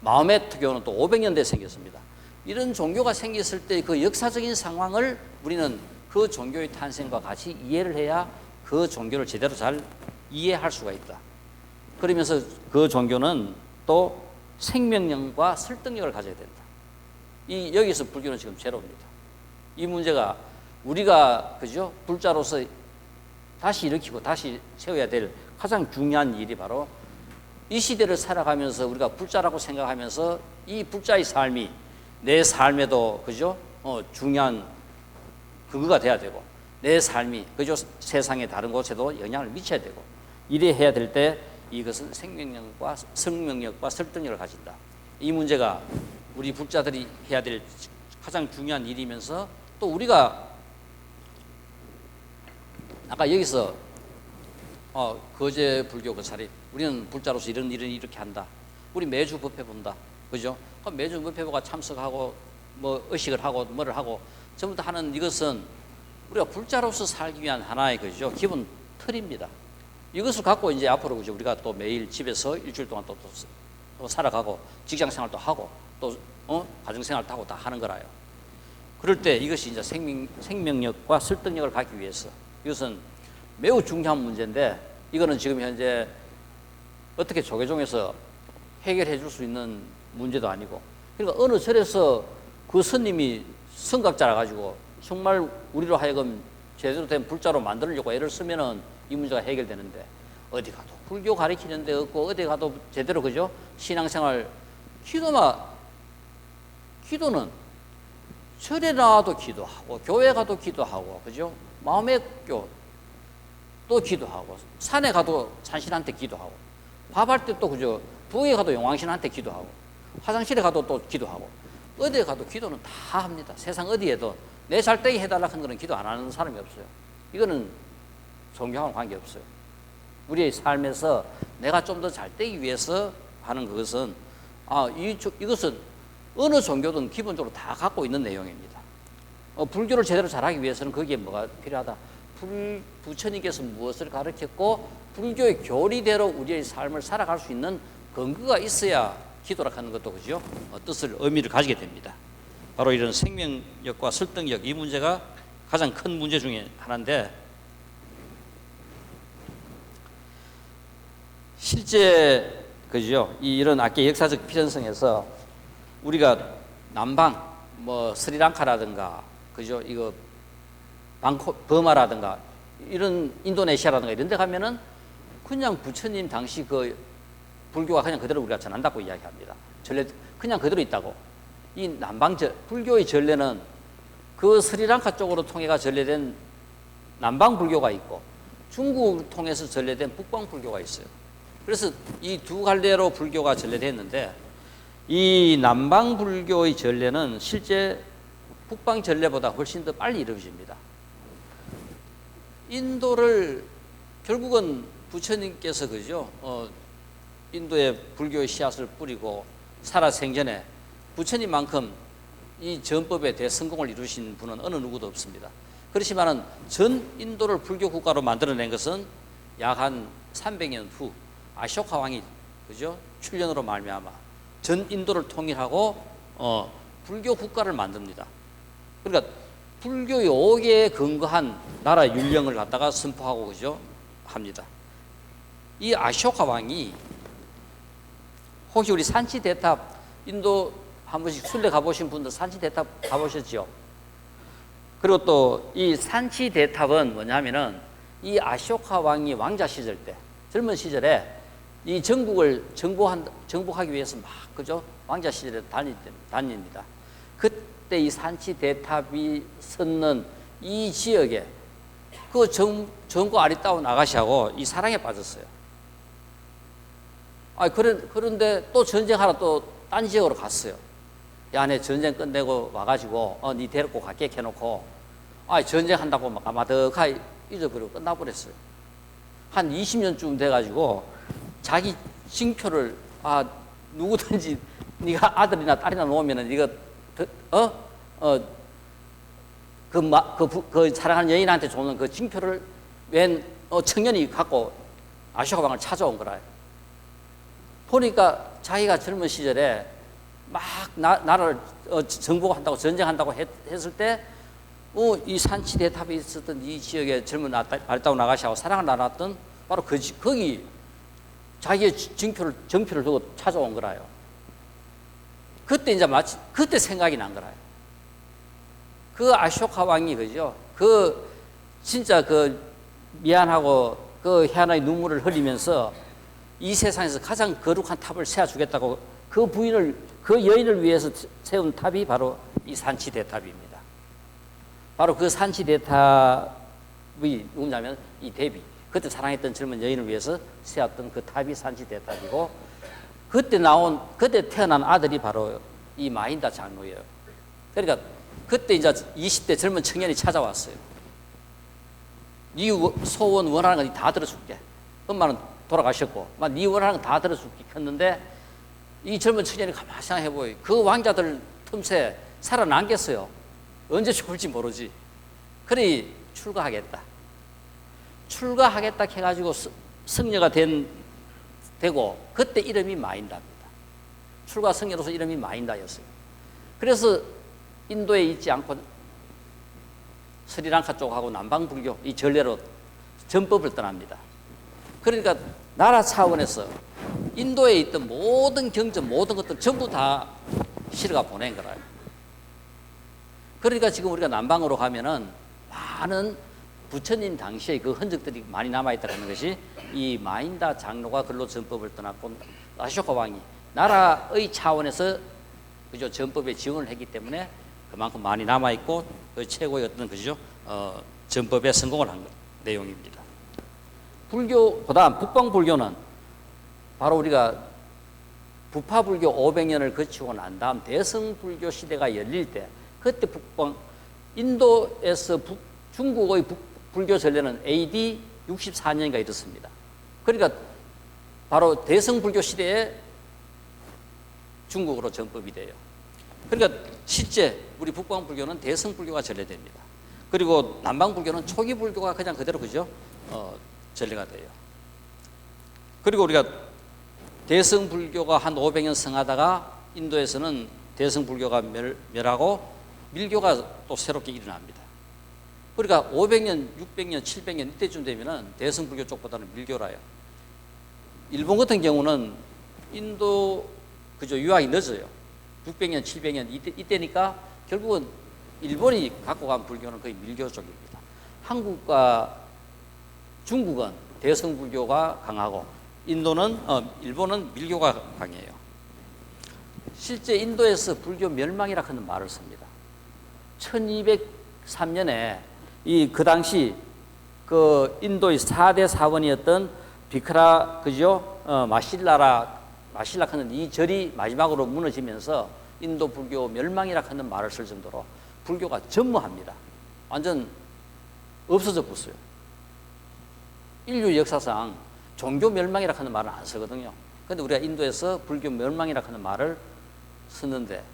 S1: 마호메트교는 또 500년대에 생겼습니다. 이런 종교가 생겼을 때 그 역사적인 상황을 우리는 그 종교의 탄생과 같이 이해를 해야 그 종교를 제대로 잘 이해할 수가 있다. 그러면서 그 종교는 또 생명력과 설득력을 가져야 된다. 여기서 불교는 지금 제로입니다. 이 문제가 우리가 그죠? 불자로서 다시 일으키고 다시 세워야 될 가장 중요한 일이 바로 이 시대를 살아가면서 우리가 불자라고 생각하면서 이 불자의 삶이 내 삶에도 그죠? 중요한 근거가 돼야 되고 내 삶이 그죠? 세상의 다른 곳에도 영향을 미쳐야 되고 이래 해야 될 때 이것은 생명력과 설득력과 설득력을 가진다. 이 문제가 우리 불자들이 해야 될 가장 중요한 일이면서 또 우리가 아까 여기서 거제 불교 그 사례 우리는 불자로서 이런 일은 이렇게 한다. 우리 매주 법회 본다. 그죠? 그럼 매주 법회 보고 참석하고 뭐 의식을 하고 뭐를 하고 전부 다 하는 이것은 우리가 불자로서 살기 위한 하나의 그죠? 기본 틀입니다. 이것을 갖고 이제 앞으로 그죠? 우리가 또 매일 집에서 일주일 동안 또 살아가고 직장 생활도 하고 또 가정 생활도 하고 다 하는 거라요. 그럴 때 이것이 이제 생명력과 설득력을 갖기 위해서 이것은 매우 중요한 문제인데 이거는 지금 현재 어떻게 조계종에서 해결해 줄 수 있는 문제도 아니고 그러니까 어느 절에서 그 스님이 성각자라 가지고 정말 우리로 하여금 제대로 된 불자로 만들려고 애를 쓰면은 이 문제가 해결되는데 어디 가도 불교 가르치는 데 없고 어디 가도 제대로 그죠? 신앙생활 기도는 절에 나와도 기도하고 교회 가도 기도하고 그죠? 마음의 교 또 기도하고 산에 가도 산신한테 기도하고 밥할 때 또 그죠? 부엌에 가도 용왕신한테 기도하고 화장실에 가도 또 기도하고 어디에 가도 기도는 다 합니다. 세상 어디에도 내 잘되게 해달라 하는 거는 기도 안 하는 사람이 없어요. 이거는 종교하고는 관계없어요. 우리의 삶에서 내가 좀 더 잘되기 위해서 하는 그것은 이것은 어느 종교든 기본적으로 다 갖고 있는 내용입니다. 불교를 제대로 잘하기 위해서는 거기에 뭐가 필요하다. 부처님께서 무엇을 가르쳤고 불교의 교리대로 우리의 삶을 살아갈 수 있는 근거가 있어야 기도라 하는 것도 그죠? 뜻을 의미를 가지게 됩니다. 바로 이런 생명력과 설득력 이 문제가 가장 큰 문제 중에 하나인데 실제 그죠? 이런 악기의 역사적 필연성에서 우리가 남방 뭐 스리랑카라든가 그죠? 이거 버마라든가 이런 인도네시아라든가 이런 데 가면은 그냥 부처님 당시 그 불교가 그냥 그대로 우리가 전한다고 이야기합니다. 전례 그냥 그대로 있다고. 이 불교의 전례는 그 스리랑카 쪽으로 통해가 전래된 남방 불교가 있고 중국을 통해서 전래된 북방 불교가 있어요. 그래서 이 두 갈래로 불교가 전래됐는데 이 남방 불교의 전래는 실제 북방 전래보다 훨씬 더 빨리 이루어집니다. 인도를 결국은 부처님께서 그죠? 인도에 불교의 씨앗을 뿌리고 살아 생전에 부처님만큼 이 전법에 대성공을 이루신 분은 어느 누구도 없습니다. 그렇지만은 전 인도를 불교 국가로 만들어낸 것은 약 한 300년 후 아쇼카 왕이 그죠? 출현으로 말미암아 전 인도를 통일하고 불교 국가를 만듭니다. 그러니까 불교 요기에 근거한 나라 율령을 갖다가 선포하고 그죠? 합니다. 이 아쇼카 왕이 혹시 우리 산치대탑 인도 한 번씩 순례 가보신 분들 산치대탑 가보셨죠? 그리고 또 이 산치대탑은 뭐냐면은 이 아쇼카 왕이 왕자 시절 때 젊은 시절에 이 전국을 정복하기 위해서 막 그죠? 왕자 시절에 다닙니다. 그때 이 산치 대탑이 섰는 이 지역에 그 젊고 아리따운 아가씨하고 이 사랑에 빠졌어요. 그런데 또 전쟁하러 또 딴 지역으로 갔어요. 야, 내 전쟁 끝내고 와가지고 니 데리고 갈게 해놓고 전쟁한다고 막 아마득하게 잊어버리고 끝나버렸어요. 한 20년쯤 돼가지고 자기 징표를 누구든지 네가 아들이나 딸이나 놓으면은 이거 그 사랑하는 여인한테 주는 그 징표를 웬 청년이 갖고 아쇼카 왕을 찾아온 거라. 보니까 자기가 젊은 시절에 막 나라를 정복한다고 전쟁한다고 했을 때 이 산치 대탑에 있었던 이 지역의 젊은 아리따운 아가씨하고 사랑을 나눴던 바로 거기 자기의 정표를 두고 찾아온 거라요. 그때 이제 그때 생각이 난 거라요. 그 아쇼카 왕이 그죠? 진짜 미안하고 희한하게 눈물을 흘리면서 이 세상에서 가장 거룩한 탑을 세워주겠다고 그 여인을 위해서 세운 탑이 바로 이 산치 대탑입니다. 바로 그 산치 대탑이 누구냐면 이 대비. 그때 사랑했던 젊은 여인을 위해서 세웠던 그 탑이 산치 대탑이고, 그때 태어난 아들이 바로 이 마힌다 장로예요. 그러니까 그때 이제 20대 젊은 청년이 찾아왔어요. 네 소원 원하는 거 다 들어줄게. 엄마는 돌아가셨고, 네 원하는 거 다 들어줄게 했는데, 이 젊은 청년이 가만히 생각해보여. 그 왕자들 틈새 살아남겠어요. 언제 죽을지 모르지. 그러니 출가하겠다 해가지고 승려가 되고, 그때 이름이 마힌다입니다. 출가 승려로서 이름이 마힌다였어요. 그래서 인도에 있지 않고 스리랑카 쪽하고 남방불교 이 전례로 전법을 떠납니다. 그러니까 나라 차원에서 인도에 있던 모든 경전, 모든 것들 전부 다 실어가 보낸 거라요. 그러니까 지금 우리가 남방으로 가면은 많은 부처님 당시의 그 흔적들이 많이 남아있다는 것이 이 마힌다 장로가 글로 전법을 떠났고, 아쇼카 왕이 나라의 차원에서 그죠 전법에 지원을 했기 때문에 그만큼 많이 남아있고, 그 최고의 어떤 그죠 전법에 성공을 한 내용입니다. 그다음 북방불교는 바로 우리가 부파불교 500년을 거치고 난 다음 대성불교 시대가 열릴 때, 그때 인도에서 중국의 불교 전례는 AD 64년인가 이렇습니다. 그러니까 바로 대성불교 시대에 중국으로 전법이 돼요. 그러니까 실제 우리 북방불교는 대성불교가 전례됩니다. 그리고 남방불교는 초기불교가 그냥 그대로 그죠 전례가 돼요. 그리고 우리가 대성불교가 한 500년 성하다가 인도에서는 대성불교가 멸하고 밀교가 또 새롭게 일어납니다. 그러니까 500년, 600년, 700년 이때쯤 되면은 대성불교 쪽보다는 밀교라요. 일본 같은 경우는 인도 그죠 유학이 늦어요. 600년, 700년 이때니까 결국은 일본이 갖고 간 불교는 거의 밀교 쪽입니다. 한국과 중국은 대성불교가 강하고 일본은 밀교가 강해요. 실제 인도에서 불교 멸망이라 하는 말을 씁니다. 1203년에 그 당시 인도의 4대 사원이었던 비크라 그죠 마실라 하는 이 절이 마지막으로 무너지면서 인도 불교 멸망이라 하는 말을 쓸 정도로 불교가 전무합니다. 완전 없어져 버렸어요. 인류 역사상 종교 멸망이라 하는 말은 안 쓰거든요. 그런데 우리가 인도에서 불교 멸망이라 하는 말을 쓰는데,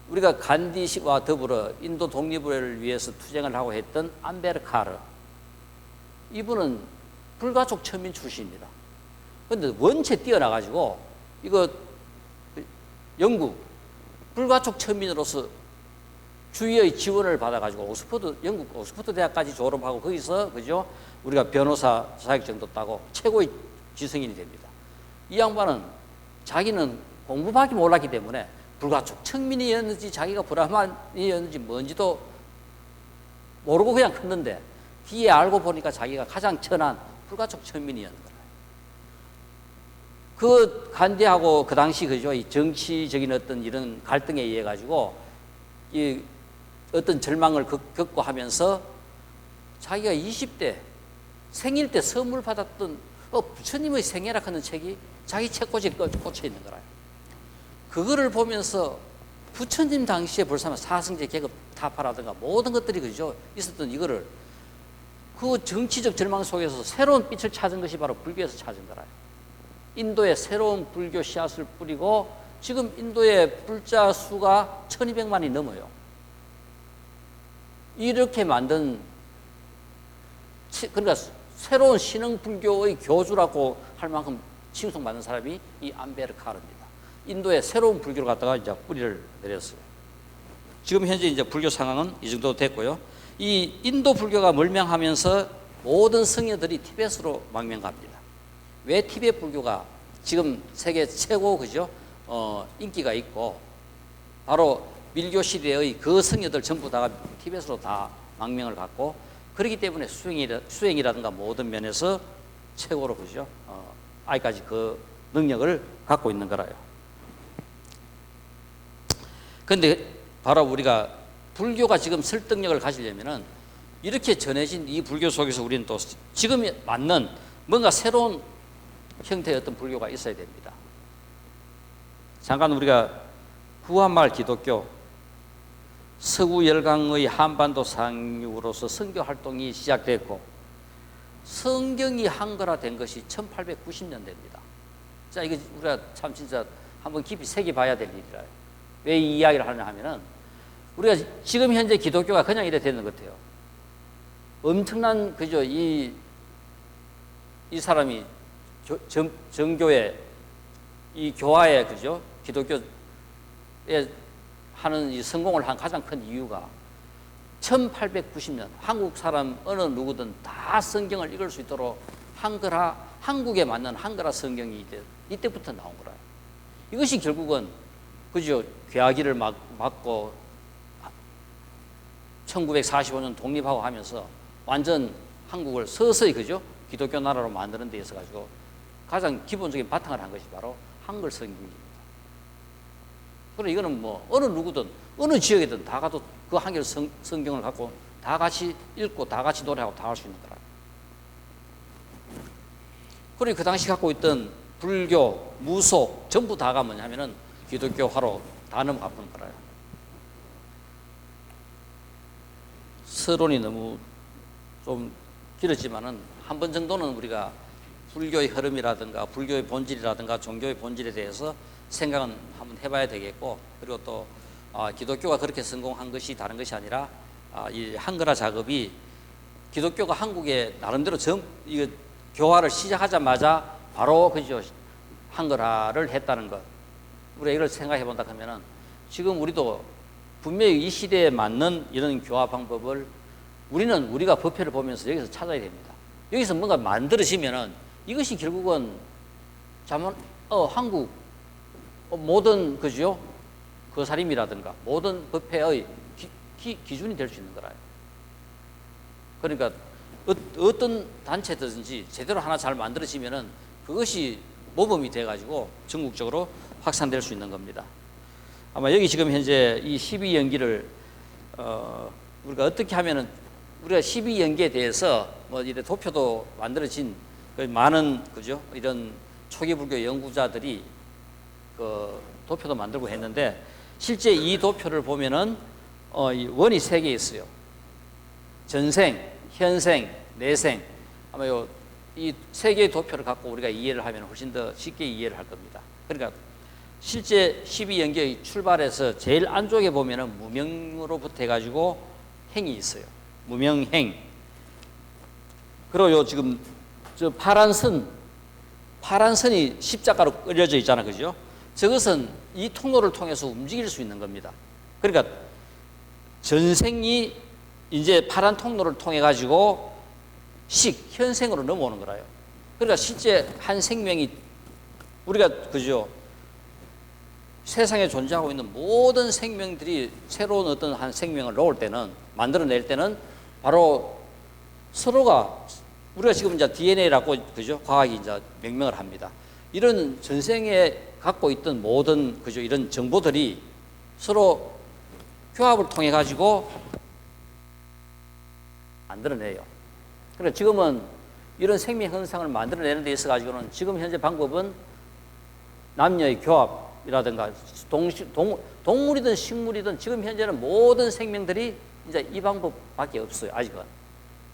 S1: 우리가 간디와 더불어 인도 독립을 위해서 투쟁을 하고 했던 암베르카르, 이분은 불가촉 천민 출신입니다. 그런데 원체 뛰어나가지고 영국 불가촉 천민으로서 주위의 지원을 받아가지고 영국 옥스퍼드 대학까지 졸업하고 거기서 그죠 우리가 변호사 자격증도 따고 최고의 지성인이 됩니다. 이 양반은 자기는 공부밖에 몰랐기 때문에 불가촉 천민이었는지 자기가 브라만이었는지 뭔지도 모르고 그냥 컸는데, 뒤에 알고 보니까 자기가 가장 천한 불가촉 천민이었는 거예요. 그 간디하고 그 당시 그죠, 이 정치적인 어떤 이런 갈등에 의해 가지고 이 어떤 절망을 겪고 하면서 자기가 20대 생일 때 선물 받았던 부처님의 생애라 하는 책이 자기 책꽂이에 꽂혀 있는 거라요. 그거를 보면서 부처님 당시에 벌써 사성제 계급 타파라든가 모든 것들이 그죠 있었던 이거를 그 정치적 절망 속에서 새로운 빛을 찾은 것이 바로 불교에서 찾은 거라요. 인도에 새로운 불교 씨앗을 뿌리고 지금 인도의 불자 수가 1200만이 넘어요. 이렇게 만든, 그러니까 새로운 신흥 불교의 교주라고 할 만큼 칭송받는 사람이 이 암베르카르입니다. 인도에 새로운 불교를 갖다가 이제 뿌리를 내렸어요. 지금 현재 이제 불교 상황은 이 정도 됐고요. 이 인도 불교가 멀명하면서 모든 성녀들이 티벳으로 망명합니다. 왜 티벳 불교가 지금 세계 최고 그죠? 인기가 있고 바로 밀교 시대의 그 성녀들 전부 다가 티벳으로 다 망명을 갖고 그렇기 때문에 수행이라든가 모든 면에서 최고로 그죠? 아직까지 그 능력을 갖고 있는 거라요. 그런데 바로 우리가 불교가 지금 설득력을 가지려면은 이렇게 전해진 이 불교 속에서 우리는 또 지금 맞는 뭔가 새로운 형태의 어떤 불교가 있어야 됩니다. 잠깐 우리가 구한말 기독교 서구 열강의 한반도 상륙으로서 선교 활동이 시작됐고 성경이 한글화된 것이 1890년대입니다. 자, 이거 우리가 참 진짜 한번 깊이 새겨봐야 될 일이라요. 왜 이 이야기를 하냐 하면은 우리가 지금 현재 기독교가 그냥 이래 되는 것 같아요. 엄청난 그죠 이 사람이 정교회 이 교화에 그죠 기독교에 하는 이 성공을 한 가장 큰 이유가 1890년 한국 사람 어느 누구든 다 성경을 읽을 수 있도록 한국에 맞는 한글화 성경이 이때부터 나온 거라요. 이것이 결국은 그죠 괴하기를 막고 1945년 독립하고 하면서 완전 한국을 서서히 그죠 기독교 나라로 만드는 데 있어 가지고 가장 기본적인 바탕을 한 것이 바로 한글 성경입니다. 그래 이거는 뭐 어느 누구든 어느 지역이든 다 가도 그 한글 성경을 갖고 다 같이 읽고 다 같이 노래하고 다 할 수 있는 거라. 그리고 그 당시 갖고 있던 불교, 무속 전부 다가 뭐냐면은 기독교화로 다 넘어가는 거라요. 서론이 너무 좀 길었지만은 한 번 정도는 우리가 불교의 흐름이라든가 불교의 본질이라든가 종교의 본질에 대해서 생각은 한번 해봐야 되겠고 그리고 또 기독교가 그렇게 성공한 것이 다른 것이 아니라 이 한글화 작업이 기독교가 한국에 나름대로 이거 교화를 시작하자마자 바로 그죠 한글화를 했다는 것. 우리가 이걸 생각해 본다 하면은 지금 우리도 분명히 이 시대에 맞는 이런 교화 방법을 우리가 법회를 보면서 여기서 찾아야 됩니다. 여기서 뭔가 만들어지면은 이것이 결국은 한국 모든 그죠 거사림이라든가 모든 법회의 기준이 될 수 있는 거라요. 그러니까 어떤 단체든지 제대로 하나 잘 만들어지면은 그것이 모범이 돼 가지고 전국적으로 확산될 수 있는 겁니다. 아마 여기 지금 현재 이 12연기를 우리가 어떻게 하면은 우리가 12연기에 대해서 뭐 이런 도표도 만들어진 많은 그죠 이런 초기 불교 연구자들이 그 도표도 만들고 했는데 실제 이 도표를 보면은 원이 3개 있어요. 전생, 현생, 내생. 아마 이 3개의 도표를 갖고 우리가 이해를 하면 훨씬 더 쉽게 이해를 할 겁니다. 그러니까 실제 12연계의 출발해서 제일 안쪽에 보면은 무명으로부터 해가지고 행이 있어요. 무명행. 그리고 지금 저 파란 선이 십자가로 그려져 있잖아, 그죠? 저것은 이 통로를 통해서 움직일 수 있는 겁니다. 그러니까 전생이 이제 파란 통로를 통해 가지고 현생으로 넘어오는 거라요. 그러니까 실제 한 생명이 우리가 그죠? 세상에 존재하고 있는 모든 생명들이 새로운 어떤 한 생명을 만들어낼 때는 바로 서로가 우리가 지금 이제 DNA라고 그죠? 과학이 이제 명명을 합니다. 이런 전생에 갖고 있던 모든 그죠 이런 정보들이 서로 교합을 통해 가지고 만들어내요. 그러니까 지금은 이런 생명 현상을 만들어내는 데 있어 가지고는 지금 현재 방법은 남녀의 교합이라든가 동물이든 식물이든 지금 현재는 모든 생명들이 이제 이 방법밖에 없어요. 아직은.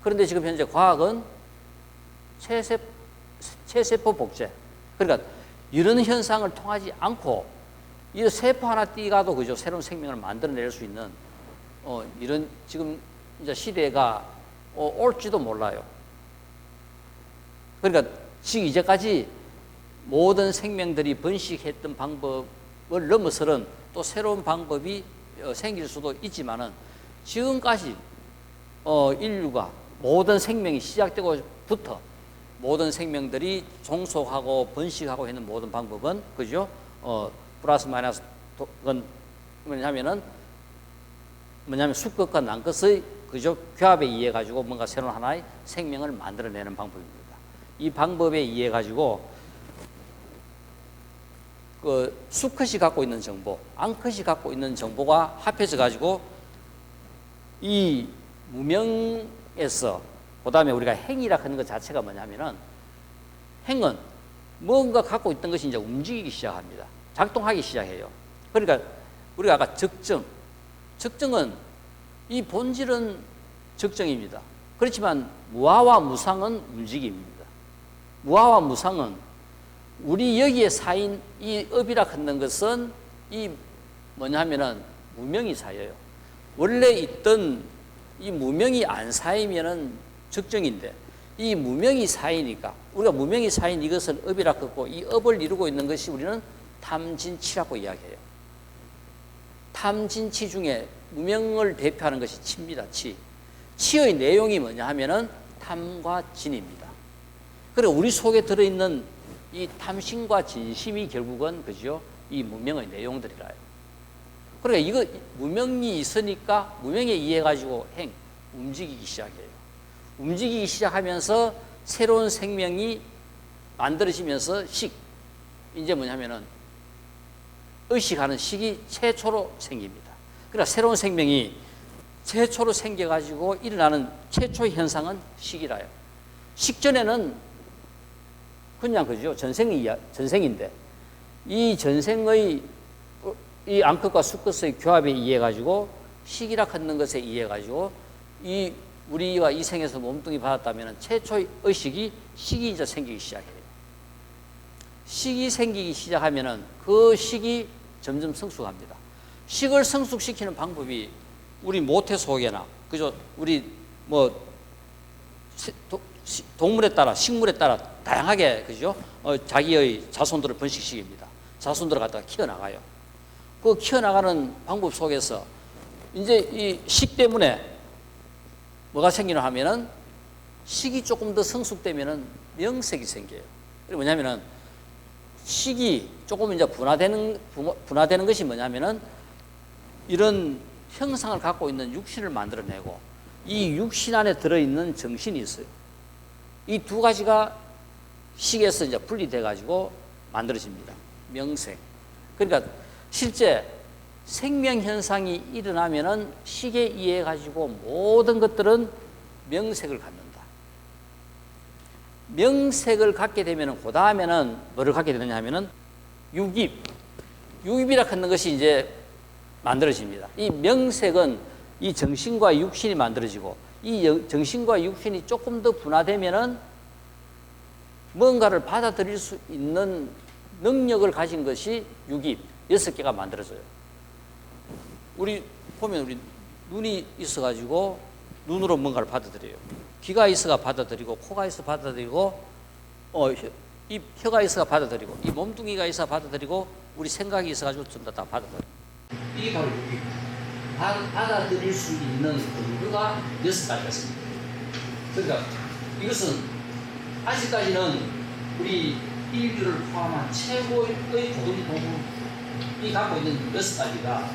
S1: 그런데 지금 현재 과학은 체세포 복제. 그러니까 이런 현상을 통하지 않고 이 세포 하나 띄가도 그죠 새로운 생명을 만들어낼 수 있는 이런 지금 이제 시대가 올지도 몰라요. 그러니까 지금 이제까지 모든 생명들이 번식했던 방법을 넘어서는 또 새로운 방법이 생길 수도 있지만은 지금까지 인류가 모든 생명이 시작되고부터 모든 생명들이 종속하고 번식하고 있는 모든 방법은 그죠? 플러스 마이너스 건 뭐냐면 수컷과 남컷의 그죠? 교합에 의해 가지고 뭔가 새로운 하나의 생명을 만들어내는 방법입니다. 이 방법에 의해 가지고 그 수컷이 갖고 있는 정보, 암컷이 갖고 있는 정보가 합해져 가지고 이 무명에서 그다음에 우리가 행이라 하는 것 자체가 뭐냐면은 행은 뭔가 갖고 있던 것이 이제 움직이기 시작합니다. 작동하기 시작해요. 그러니까 우리가 아까 적정은 이 본질은 적정입니다. 그렇지만 무아와 무상은 움직임입니다. 무아와 무상은 우리 여기에 쌓인 이 업이라 하는 것은 이 뭐냐면은 무명이 쌓여요. 원래 있던 이 무명이 안 쌓이면은 적정인데 이 무명이 쌓이니까 우리가 무명이 쌓인 이것을 업이라 하고 이 업을 이루고 있는 것이 우리는 탐진치라고 이야기해요. 탐진치 중에 무명을 대표하는 것이 치입니다. 치. 치의 내용이 뭐냐 하면은 탐과 진입니다. 그리고 우리 속에 들어있는 이 탐심과 진심이 결국은 그죠? 이 무명의 내용들이라요. 그러니까 이거 무명이 있으니까 무명에 의해 가지고 움직이기 시작해요. 움직이기 시작하면서 새로운 생명이 만들어지면서 이제 뭐냐면은 의식하는 식이 최초로 생깁니다. 그러니까 새로운 생명이 최초로 생겨가지고 일어나는 최초의 현상은 식이라요. 식전에는 그냥 그죠 전생인데 이 전생의 이 암컷과 수컷의 교합에 의해 가지고 식이라 하는 것에 의해 가지고 이 우리가 이 생에서 몸뚱이 받았다면 최초의 의식이 식이 이제 생기기 시작해요. 식이 생기기 시작하면은 그 식이 점점 성숙합니다. 식을 성숙시키는 방법이 우리 모태소개나 그죠? 우리 뭐 동물에 따라 식물에 따라 다양하게 그죠? 자기의 자손들을 번식시킵니다. 자손들을 갖다가 키워나가요. 그 키워나가는 방법 속에서 이제 이 식 때문에 뭐가 생기나 하면은 식이 조금 더 성숙되면은 명색이 생겨요. 그리고 뭐냐면은 식이 조금 이제 분화되는 것이 뭐냐면은 이런 형상을 갖고 있는 육신을 만들어내고 이 육신 안에 들어있는 정신이 있어요. 이 두 가지가 식에서 이제 분리돼 가지고 만들어집니다. 명색. 그러니까 실제 생명 현상이 일어나면은 식에 의해 가지고 모든 것들은 명색을 갖는다. 명색을 갖게 되면은 그 다음에는 뭐를 갖게 되느냐 하면은 유입이라 하는 것이 이제 만들어집니다. 이 명색은 이 정신과 육신이 만들어지고 이 정신과 육신이 조금 더 분화되면은 뭔가를 받아들일 수 있는 능력을 가진 것이 유입 6개가 만들어져요. 우리 보면 우리 눈이 있어가지고 눈으로 뭔가를 받아들여요. 귀가 있어가 받아들이고 코가 있어 받아들이고 이 혀가 있어가 받아들이고 이 몸뚱이가 있어 받아들이고 우리 생각이 있어가지고 전부 다 받아들여요. 이게 바로 유입. 받아들일 수 있는 근거가 6가지가 있습니다. 그러니까 이것은 아직까지는 우리 인류를 포함한 최고의 고도리 동물이 갖고 있는 6가지가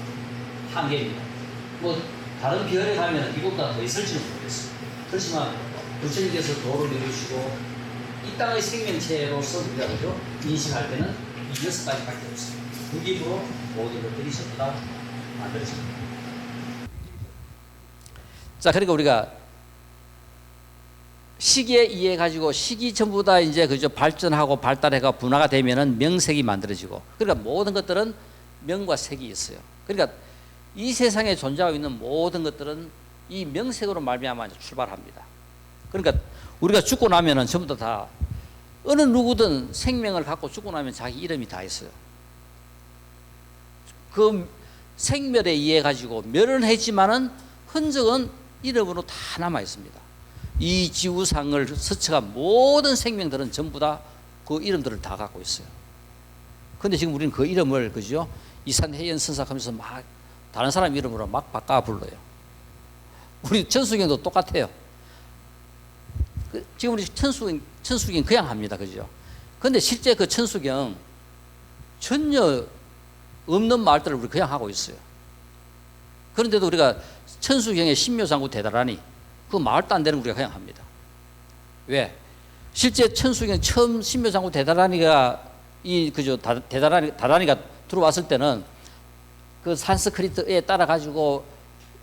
S1: 한계입니다. 뭐 다른 별에 가면 이것보다 더 있을지는 모르겠어요. 그렇지만 부처님께서 도를 이루시고 이 땅의 생명체로서 우리가 그죠? 인식할 때는 이 6가지밖에 없어요. 유기부로 모든 것들이 전부 다 만들어집니다. 자, 그러니까 우리가 시기에 의해 가지고 시기 전부 다 이제 그죠? 발전하고 발달해가 분화가 되면은 명색이 만들어지고, 그러니까 모든 것들은 명과 색이 있어요. 그러니까 이 세상에 존재하고 있는 모든 것들은 이 명색으로 말미암아 출발합니다. 그러니까 우리가 죽고 나면은 전부 다 어느 누구든 생명을 갖고 죽고 나면 자기 이름이 다 있어요. 그 생멸에 의해 가지고 멸은 했지만은 흔적은 이름으로 다 남아 있습니다. 이 지구상을 스쳐간 모든 생명들은 전부 다 그 이름들을 다 갖고 있어요. 근데 지금 우리는 그 이름을 그죠? 이산해연 선사하면서 막 다른 사람 이름으로 막 바꿔 불러요. 우리 천수경도 똑같아요. 지금 우리 천수경 그냥 합니다. 그죠? 근데 실제 그 천수경 전혀 없는 말들을 우리 그냥 하고 있어요. 그런데도 우리가 천수경의 신묘상구 대다라니 그 말도 안 되는 우리가 그냥 합니다. 왜? 실제 천수경 처음 신묘상구 대다라니가 그죠? 다라니가 들어왔을 때는 그 산스크리트에 따라 가지고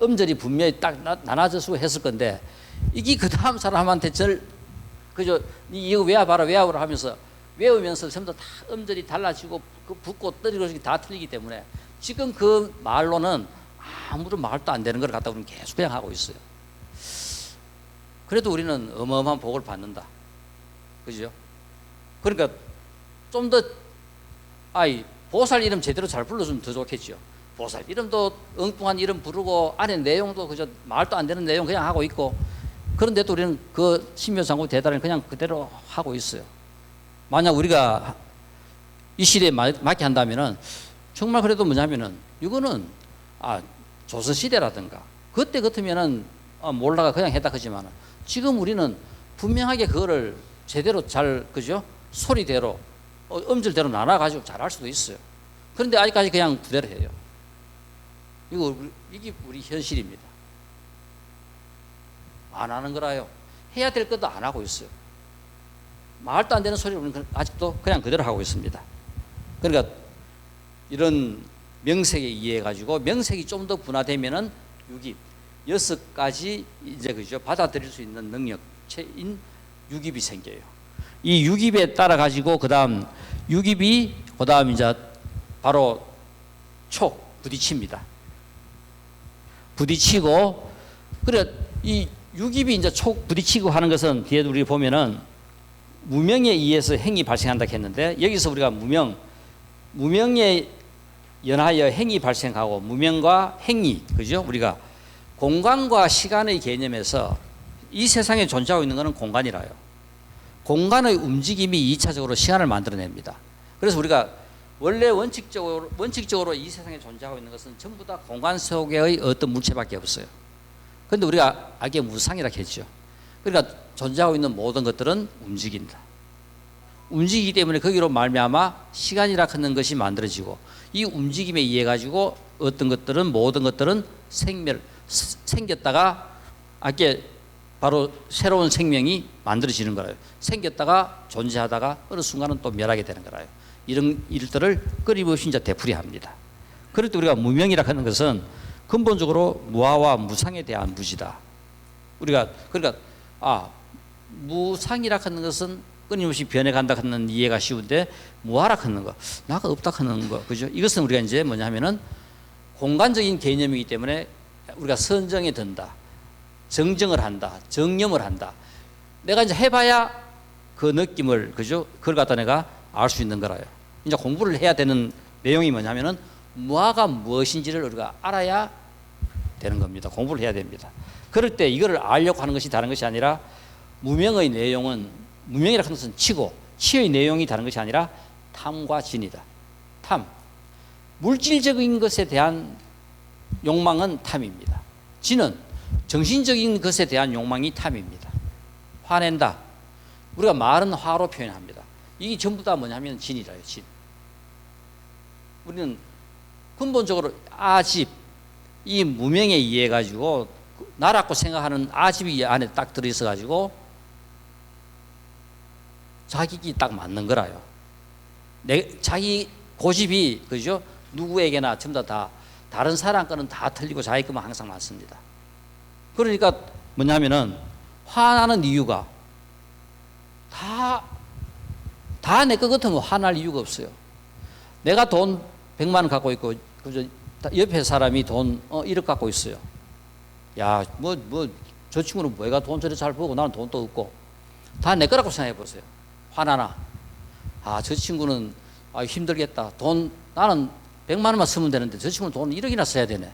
S1: 음절이 분명히 딱 나눠져서 했을 건데, 이게 그 다음 사람한테 그죠? 이거 외워봐라 하면서 외우면서 전부 다 음절이 달라지고 그 붙고 떨어지고 다 틀리기 때문에 지금 그 말로는 아무런 말도 안 되는 걸 갖다 우리는 계속 그냥 하고 있어요. 그래도 우리는 어마어마한 복을 받는다. 그죠? 그러니까 좀 더 보살 이름 제대로 잘 불러주면 더 좋겠죠. 보살 이름도 엉뚱한 이름 부르고 안에 내용도 그저 말도 안 되는 내용 그냥 하고 있고, 그런데도 우리는 그 신묘상구 대단을 그냥 그대로 하고 있어요. 만약 우리가 이 시대에 맞게 한다면은 정말 그래도 뭐냐면은 이거는 조선시대라든가 그때 같으면은 몰라가 그냥 했다 하지만 지금 우리는 분명하게 그거를 제대로 잘 그죠? 소리대로 음절대로 나눠가지고 잘 할 수도 있어요. 그런데 아직까지 그냥 그대로 해요. 이게 우리 현실입니다. 안 하는 거라요. 해야 될 것도 안 하고 있어요. 말도 안 되는 소리를 우리는 아직도 그냥 그대로 하고 있습니다. 그러니까 이런 명색에 의해 가지고 명색이 좀 더 분화되면은 6가지 이제 그죠? 받아들일 수 있는 능력체인 6이 생겨요. 이 6에 따라 가지고 그다음 6이 그다음 이제 바로 부딪힙니다. 부딪히고, 그래 이 6이 이제 부딪히고 하는 것은 뒤에 우리 보면은 무명에 의해서 행이 발생한다 했는데, 여기서 우리가 무명에 연하여 행이 발생하고 무명과 행이 그죠? 우리가 공간과 시간의 개념에서 이 세상에 존재하고 있는 것은 공간이라요. 공간의 움직임이 2차적으로 시간을 만들어냅니다. 그래서 우리가 원래 원칙적으로 이 세상에 존재하고 있는 것은 전부 다 공간 속의 어떤 물체밖에 없어요. 그런데 우리가 아게 무상이라 했죠. 그러니까 존재하고 있는 모든 것들은 움직인다. 움직이기 때문에 거기로 말미암아 시간이라 하는 것이 만들어지고, 이 움직임에 의해 가지고 어떤 것들은 모든 것들은 생겼다가 아게 바로 새로운 생명이 만들어지는 거라요. 생겼다가 존재하다가 어느 순간은 또 멸하게 되는 거라요. 이런 일들을 끊임없이 이제 되풀이합니다. 그럴 때 우리가 무명이라 하는 것은 근본적으로 무아와 무상에 대한 무지다. 우리가 그러니까 무상이라 하는 것은 끊임없이 변해간다 하는 이해가 쉬운데, 무아라 하는 거, 나가 없다 하는 거, 그죠? 이것은 우리가 이제 뭐냐면은 공간적인 개념이기 때문에 우리가 선정에 든다, 정정을 한다, 정념을 한다. 내가 이제 해봐야 그 느낌을 그죠? 그걸 갖다 내가 알 수 있는 거라요. 이제 공부를 해야 되는 내용이 뭐냐면은 무아가 무엇인지를 우리가 알아야 되는 겁니다. 공부를 해야 됩니다. 그럴 때 이거를 알려고 하는 것이 다른 것이 아니라, 무명의 내용은, 무명이라는 것은 치의 내용이 다른 것이 아니라 탐과 진이다. 탐, 물질적인 것에 대한 욕망은 탐입니다. 진은 정신적인 것에 대한 욕망이 탐입니다. 화낸다, 우리가 말은 화로 표현합니다. 이게 전부 다 뭐냐면 진이라요. 진. 우리는 근본적으로 아집, 이 무명에 의해 가지고 나라고 생각하는 아집이 안에 딱 들어있어 가지고 자기끼리 딱 맞는 거라요. 자기 고집이 그죠? 누구에게나 전부 다 다른 사람 거는 다 틀리고 자기 거만 항상 맞습니다. 그러니까 뭐냐면은 화나는 이유가 다 내 거 같으면 화날 이유가 없어요. 내가 돈 100만 원 갖고 있고 그죠? 옆에 사람이 돈 1억 갖고 있어요. 야, 저 친구는 뭐가 돈 저리 잘 벌고 나는 돈도 없고 다 내 거라고 생각해 보세요. 화나나? 아, 저 친구는 힘들겠다. 나는 100만 원만 쓰면 되는데 저 친구는 돈 1억이나 써야 되네.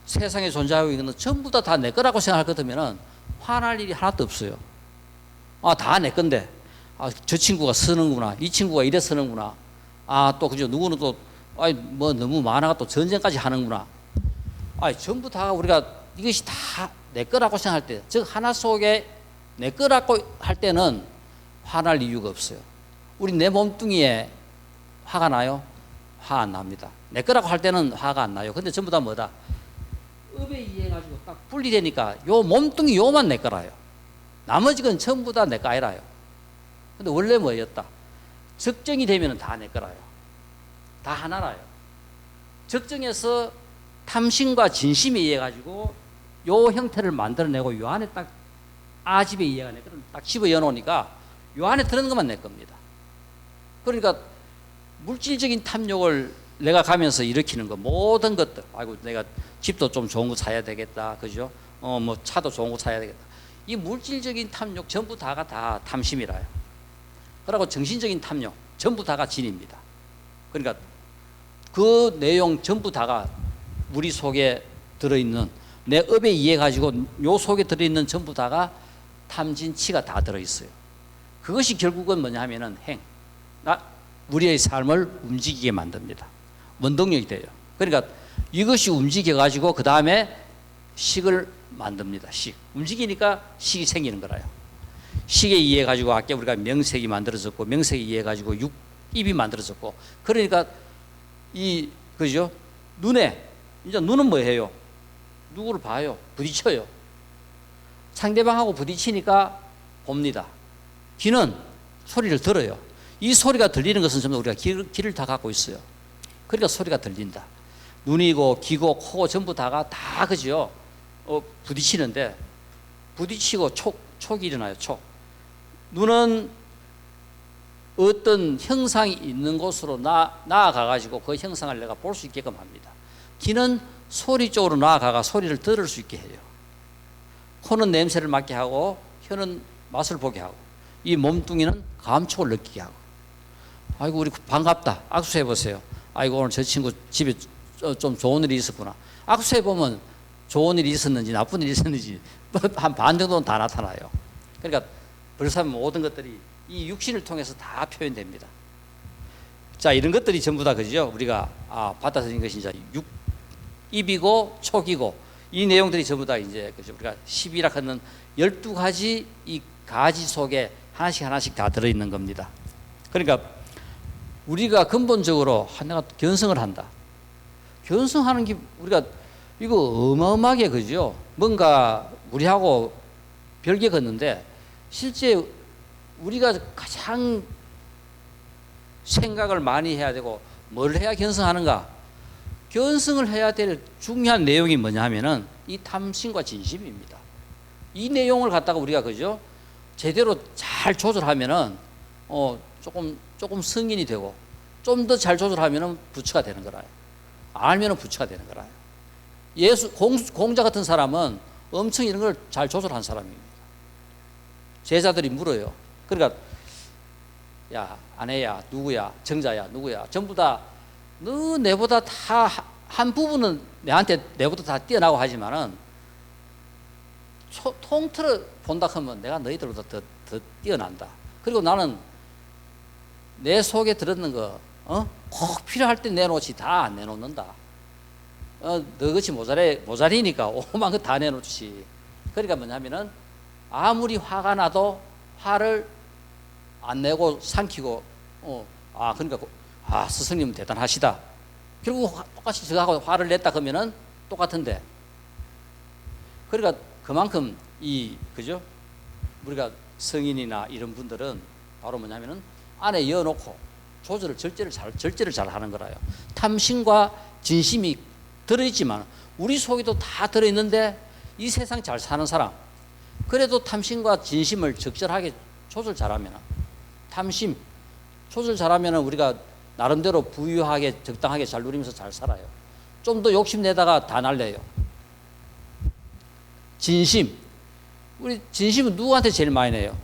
S1: 세상에 존재하고 있는 전부 다 내 거라고 생각할 것 같으면 화날 일이 하나도 없어요. 다 내 건데. 저 친구가 쓰는구나. 이 친구가 이래 쓰는구나. 또 그죠. 누구는 또 너무 많아가 또 전쟁까지 하는구나. 전부 다 우리가 이것이 다 내 거라고 생각할 때, 즉 하나 속에 내 거라고 할 때는 화날 이유가 없어요. 우리 내 몸뚱이에 화가 나요? 화 안 납니다. 내 거라고 할 때는 화가 안 나요. 근데 전부 다 뭐다? 업에 의해가지고 딱 분리되니까 요 몸뚱이 요만 내 거라요. 나머지 건 전부 다 내 거 아니라요. 근데 원래 뭐였다? 적정이 되면 다 내 거라요. 다 하나라요. 적정에서 탐심과 진심에 의해 가지고 요 형태를 만들어내고 요 안에 딱 아집에 의해가 내 거를 딱 집어 넣어놓으니까 요 안에 들어있는 것만 내 겁니다. 그러니까 물질적인 탐욕을 내가 가면서 일으키는 거 모든 것들, 내가 집도 좀 좋은 거 사야 되겠다, 그죠? 차도 좋은 거 사야 되겠다. 이 물질적인 탐욕 전부 다가 다 탐심이라요. 그리고 정신적인 탐욕 전부 다가 진입니다. 그러니까 그 내용 전부 다가 우리 속에 들어있는 내 업에 의해 가지고 요 속에 들어있는 전부 다가 탐진치가 다 들어있어요. 그것이 결국은 뭐냐 하면은 우리의 삶을 움직이게 만듭니다. 원동력이 돼요. 그러니까 이것이 움직여 가지고 그 다음에 식을 만듭니다. 움직이니까 식이 생기는 거라요. 식에 의해 가지고 아까 우리가 명색이 만들어졌고 명색에 의해 가지고 입이 만들어졌고 그러니까 그죠? 이제 눈은 뭐 해요? 누구를 봐요? 부딪혀요. 상대방하고 부딪히니까 봅니다. 귀는 소리를 들어요. 이 소리가 들리는 것은 전부 우리가 귀를 다 갖고 있어요. 그러니까 소리가 들린다. 눈이고 귀고 코고 전부 다가 다 그죠? 부딪히는데 부딪히고 촉이 일어나요. 눈은 어떤 형상이 있는 곳으로 나아가 가지고 그 형상을 내가 볼 수 있게끔 합니다. 귀는 소리 쪽으로 나아가가 소리를 들을 수 있게 해요. 코는 냄새를 맡게 하고 혀는 맛을 보게 하고 이 몸뚱이는 감촉을 느끼게 하고 우리 반갑다. 악수해 보세요. 오늘 저 친구 집에 좀 좋은 일이 있었구나. 악수해 보면 좋은 일이 있었는지 나쁜 일이 있었는지 한 반 정도는 다 나타나요. 그러니까 벌써 모든 것들이 이 육신을 통해서 다 표현됩니다. 자, 이런 것들이 전부 다 그죠? 우리가 받아들인 것이 이제 입이고 촉이고 이 내용들이 전부 다 이제 그죠? 우리가 10이라 하는 12가지 이 가지 속에 하나씩 다 들어있는 겁니다. 그러니까 우리가 근본적으로 내가 견성을 한다. 견성하는 게 우리가 이거 어마어마하게 그죠? 뭔가 우리하고 별개 걷는데 실제 우리가 가장 생각을 많이 해야 되고 뭘 해야 견성하는가? 견성을 해야 될 중요한 내용이 뭐냐 하면은 이 탐심과 진심입니다. 이 내용을 갖다가 우리가 그죠? 제대로 잘 조절하면은 조금 승인이 되고 좀 더 잘 조절하면은 부처가 되는 거라요. 알면은 부처가 되는 거라요. 공자 같은 사람은 엄청 이런 걸 잘 조절한 사람입니다. 제자들이 물어요. 그러니까 야, 아내야, 누구야, 정자야, 누구야, 전부 다 너 내보다 다 한 부분은 내보다 다 뛰어나고 하지만은 통틀어 본다 하면 내가 너희들보다 더 뛰어난다. 그리고 나는 내 속에 들었는 거 꼭 필요할 때 내놓지 다 안 내놓는다. 너같이 모자리니까 오만 거 다 내놓지. 그러니까 뭐냐면은 아무리 화가 나도 화를 안 내고 삼키고 그러니까 스승님 대단하시다. 결국 똑같이 저하고 화를 냈다 그러면은 똑같은데. 그러니까 그만큼 그죠? 우리가 성인이나 이런 분들은 바로 뭐냐면은 안에 이어놓고 절제를 잘 하는 거라요. 탐심과 진심이 들어있지만 우리 속에도 다 들어있는데 이 세상 잘 사는 사람, 그래도 탐심과 진심을 적절하게 조절 잘하면, 탐심 조절 잘하면 우리가 나름대로 부유하게 적당하게 잘 누리면서 잘 살아요. 좀 더 욕심내다가 다 날려요. 진심, 우리 진심은 누구한테 제일 많이 내요?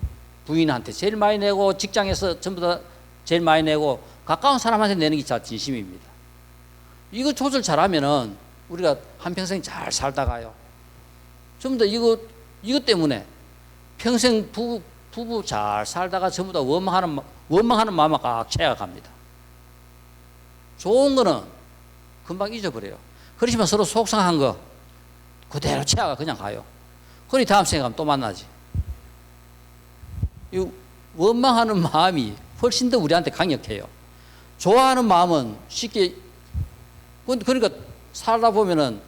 S1: 부인한테 제일 많이 내고, 직장에서 전부 다 제일 많이 내고, 가까운 사람한테 내는 게 다 진심입니다. 이거 조절 잘하면은 우리가 한평생 잘 살다가요, 전부 다 이것 때문에 평생 부부 잘 살다가 전부 다 원망하는 마음만 꽉 채워갑니다. 좋은 거는 금방 잊어버려요. 그렇지만 서로 속상한 거 그대로 채워가 그냥 가요. 그러니 다음 생에 가면 또 만나지. 이 원망하는 마음이 훨씬 더 우리한테 강력해요. 좋아하는 마음은 쉽게, 그러니까 살다 보면은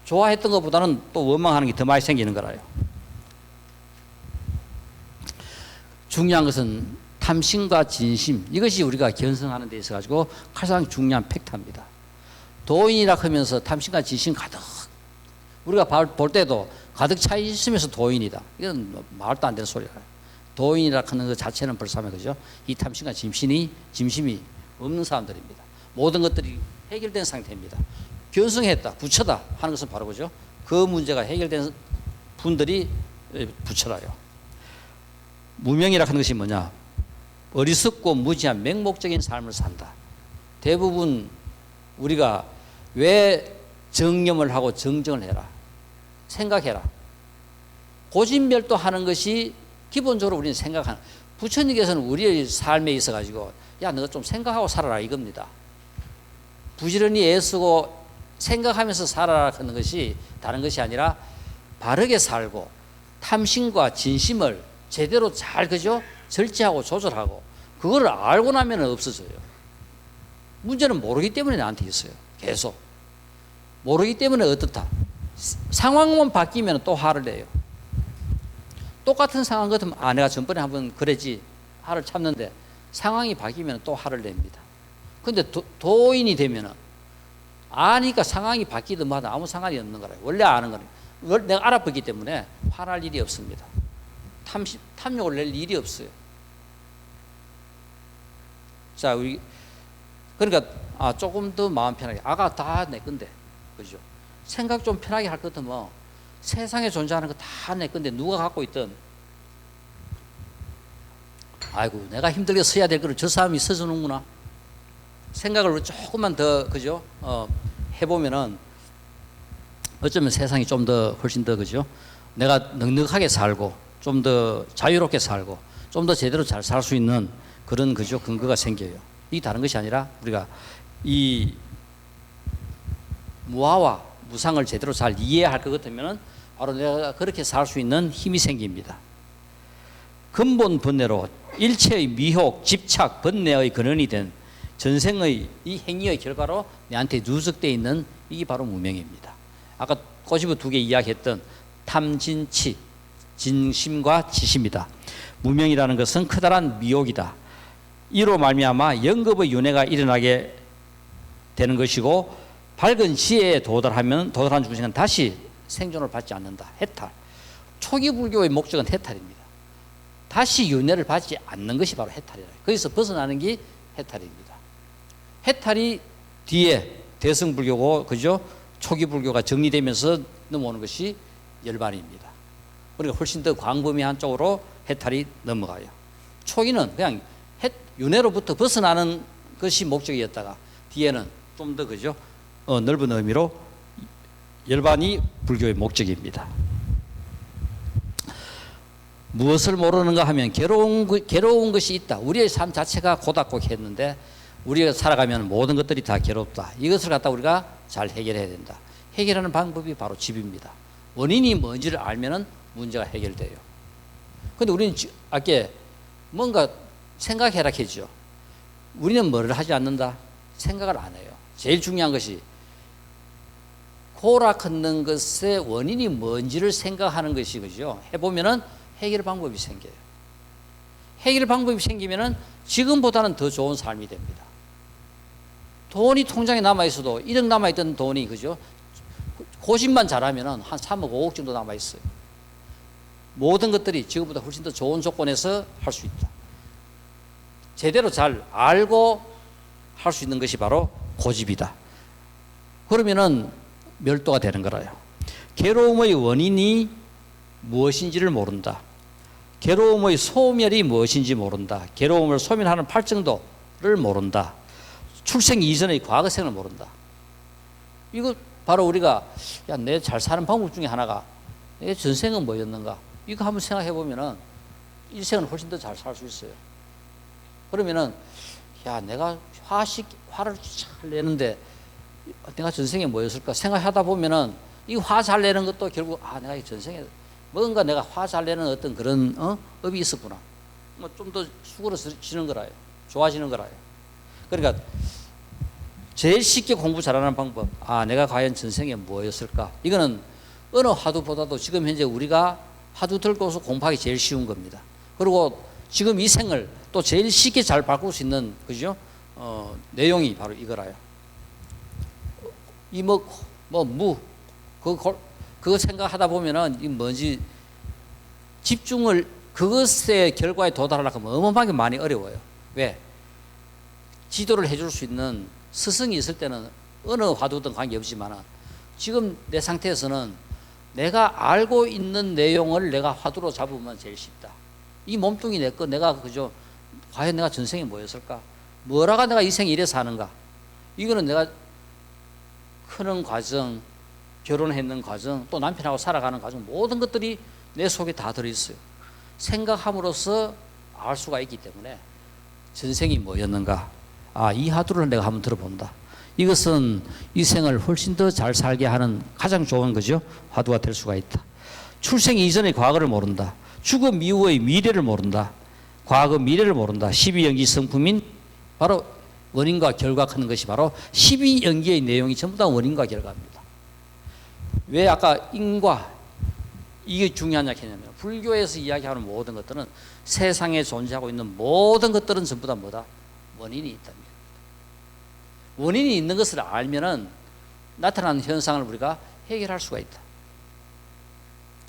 S1: 좋아했던 것보다는 또 원망하는 게 더 많이 생기는 거라요. 중요한 것은 탐심과 진심, 이것이 우리가 견성하는 데 있어 가지고 가장 중요한 팩트입니다. 도인이라 하면서 탐심과 진심 가득, 우리가 볼 때도 가득 차 있으면서 도인이다, 이건 말도 안 되는 소리예요. 도인이라 하는 것 자체는 벌써 그죠? 이 탐심과 진심이 없는 사람들입니다. 모든 것들이 해결된 상태입니다. 견성했다, 부처다 하는 것은 바로 그죠? 그 문제가 해결된 분들이 부처라요. 무명이라 하는 것이 뭐냐? 어리석고 무지한 맹목적인 삶을 산다. 대부분 우리가 왜 정념을 하고 정정을 해라, 생각해라, 고진멸도하는 것이 기본적으로 우리는 생각하는, 부처님께서는 우리의 삶에 있어 가지고 야, 너가 좀 생각하고 살아라 이겁니다. 부지런히 애쓰고 생각하면서 살아라 하는 것이 다른 것이 아니라 바르게 살고 탐심과 진심을 제대로 잘 그죠? 절제하고 조절하고, 그걸 알고 나면 없어져요. 문제는 모르기 때문에 나한테 있어요. 계속 모르기 때문에 어떻다, 상황만 바뀌면 또 화를 내요. 똑같은 상황 같으면 내가 전번에 한번 그랬지, 화를 참는데 상황이 바뀌면 또 화를 냅니다. 근데 도인이 되면은 아니까 상황이 바뀌든 마다 아무 상관이 없는 거라요. 원래 아는 거예요. 내가 알아봤기 때문에 화날 일이 없습니다. 탐욕을 낼 일이 없어요. 자, 우리 그러니까 조금 더 마음 편하게, 다 내 건데, 그죠? 생각 좀 편하게 할 것 같으면 세상에 존재하는 거 다 내 건데 누가 갖고 있든, 아이고 내가 힘들게 써야 될 거를 저 사람이 써주는구나 생각을 조금만 더 그죠? 해보면은 어쩌면 세상이 좀 더 훨씬 더 그죠? 내가 넉넉하게 살고 좀 더 자유롭게 살고 좀 더 제대로 잘 살 수 있는 그런 그죠? 근거가 생겨요. 이 다른 것이 아니라 우리가 이 무아와 무상을 제대로 잘 이해할 것 같으면은 바로 내가 그렇게 살 수 있는 힘이 생깁니다. 근본 번뇌로 일체의 미혹, 집착, 번뇌의 근원이 된 전생의 이 행위의 결과로 내한테 누적되어 있는 이게 바로 무명입니다. 아까 꼬집어 두 개 이야기했던 탐진치, 진심과 지심이다. 무명이라는 것은 커다란 미혹이다. 이로 말미암아 영겁의 윤회가 일어나게 되는 것이고, 밝은 지혜에 도달한 중생은 다시 생존을 받지 않는다. 해탈. 초기 불교의 목적은 해탈입니다. 다시 윤회를 받지 않는 것이 바로 해탈이다. 거기서 벗어나는 게 해탈입니다. 해탈이 뒤에 대승불교고, 그죠? 초기 불교가 정리되면서 넘어오는 것이 열반입니다. 그러니까 훨씬 더 광범위한 쪽으로 해탈이 넘어가요. 초기는 그냥 윤회로부터 벗어나는 것이 목적이었다가 뒤에는 좀 더 그죠? 넓은 의미로 열반이 불교의 목적입니다. 무엇을 모르는가 하면 괴로운 것이 있다. 우리의 삶 자체가 고닫고 했는데 우리가 살아가면 모든 것들이 다 괴롭다. 이것을 갖다 우리가 잘 해결해야 된다. 해결하는 방법이 바로 집입니다. 원인이 뭔지를 알면은 문제가 해결돼요. 근데 우리는 아까 뭔가 생각해라 했죠. 우리는 뭐를 하지 않는다? 생각을 안 해요. 제일 중요한 것이 고락하는 것의 원인이 뭔지를 생각하는 것이, 그죠? 해보면은 해결 방법이 생겨요. 해결 방법이 생기면은 지금보다는 더 좋은 삶이 됩니다. 돈이 통장에 남아있어도 1억 남아있던 돈이, 그죠? 고집만 잘하면은 한 3억, 5억 정도 남아있어요. 모든 것들이 지금보다 훨씬 더 좋은 조건에서 할 수 있다. 제대로 잘 알고 할 수 있는 것이 바로 고집이다. 그러면은 멸도가 되는 거라요. 괴로움의 원인이 무엇인지를 모른다. 괴로움의 소멸이 무엇인지 모른다. 괴로움을 소멸하는 팔정도를 모른다. 출생 이전의 과거생을 모른다. 이거 바로 우리가 내 잘 사는 방법 중에 하나가 내 전생은 뭐였는가? 이거 한번 생각해 보면은 일생은 훨씬 더 잘 살 수 있어요. 그러면은 내가 화를 잘 내는데 내가 전생에 뭐였을까 생각하다 보면은 이 화 잘 내는 것도 결국 내가 이 전생에 뭔가 내가 화 잘 내는 어떤 그런 업이 있었구나. 뭐 좀 더 수그러지는 거라요. 좋아지는 거라요. 그러니까 제일 쉽게 공부 잘하는 방법, 내가 과연 전생에 뭐였을까? 이거는 어느 화두보다도 지금 현재 우리가 화두 들고서 공부하기 제일 쉬운 겁니다. 그리고 지금 이 생을 또 제일 쉽게 잘 바꿀 수 있는, 그죠? 내용이 바로 이거라요. 그거 생각하다 보면은 이 뭔지 집중을 그것의 결과에 도달하려고 하면 어마어마하게 많이 어려워요. 왜? 지도를 해줄 수 있는 스승이 있을 때는 어느 화두든 관계없지만 지금 내 상태에서는 내가 알고 있는 내용을 내가 화두로 잡으면 제일 쉽다. 이 몸뚱이 내 거 내가 그죠? 과연 내가 전생에 뭐였을까? 뭐라가 내가 이 생에 이래서 하는가? 이거는 내가 크는 과정, 결혼했는 과정, 또 남편하고 살아가는 과정, 모든 것들이 내 속에 다 들어있어요. 생각함으로써 알 수가 있기 때문에 전생이 뭐였는가? 이 화두를 내가 한번 들어본다. 이것은 이 생을 훨씬 더 잘 살게 하는 가장 좋은 거죠. 화두가 될 수가 있다. 출생 이전의 과거를 모른다. 죽음 이후의 미래를 모른다. 과거 미래를 모른다. 12연기 성품인 바로 원인과 결과하는 것이 바로 12연기의 내용이 전부 다 원인과 결과입니다. 왜 아까 인과 이게 중요하냐 했냐면 불교에서 이야기하는 모든 것들은 세상에 존재하고 있는 모든 것들은 전부 다 뭐다? 원인이 있답니다. 원인이 있는 것을 알면은 나타나는 현상을 우리가 해결할 수가 있다.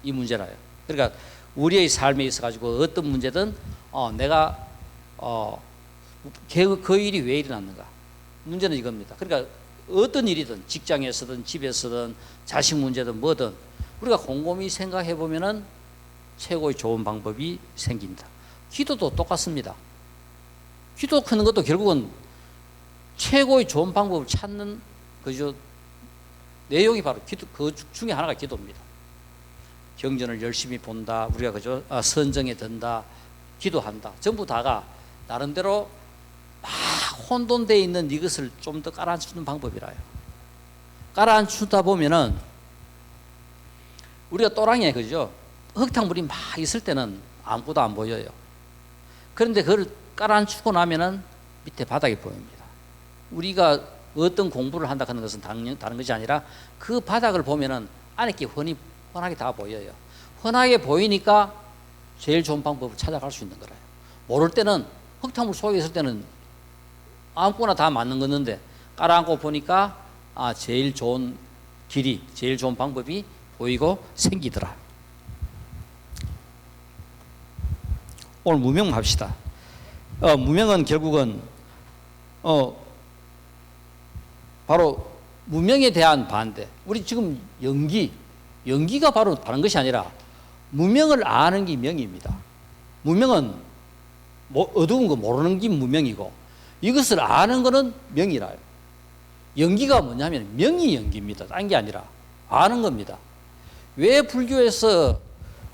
S1: 이 문제라요. 그러니까 우리의 삶에 있어 가지고 어떤 문제든 내가 그 일이 왜 일어났는가? 문제는 이겁니다. 그러니까 어떤 일이든 직장에서든 집에서든 자식 문제든 뭐든 우리가 곰곰이 생각해 보면은 최고의 좋은 방법이 생긴다. 기도도 똑같습니다. 기도 크는 것도 결국은 최고의 좋은 방법을 찾는 그죠 내용이 바로 기도, 그 중에 하나가 기도입니다. 경전을 열심히 본다, 우리가 그죠 선정에 든다, 기도한다, 전부 다가 나름대로 막 혼돈되어 있는 이것을 좀 더 깔아주는 방법이라요. 깔아주다 보면은 우리가 또랑이에 그죠 흙탕물이 막 있을 때는 아무것도 안 보여요. 그런데 그걸 깔아주고 나면은 밑에 바닥이 보입니다. 우리가 어떤 공부를 한다 하는 것은 다른 것이 아니라 그 바닥을 보면은 안에 게 훤하게 다 보여요. 훤하게 보이니까 제일 좋은 방법을 찾아갈 수 있는 거라요. 모를 때는 흙탕물 속에 있을 때는 아무거나 다 맞는 거였는데 깔아앉고 보니까 제일 좋은 길이, 제일 좋은 방법이 보이고 생기더라. 오늘 무명 합시다. 무명은 결국은 바로 무명에 대한 반대. 우리 지금 연기가 바로 다른 것이 아니라 무명을 아는 게 명입니다. 무명은 어두운 거 모르는 게 무명이고 이것을 아는 거는 명이라요. 연기가 뭐냐면 명이 연기입니다. 딴 게 아니라 아는 겁니다. 왜 불교에서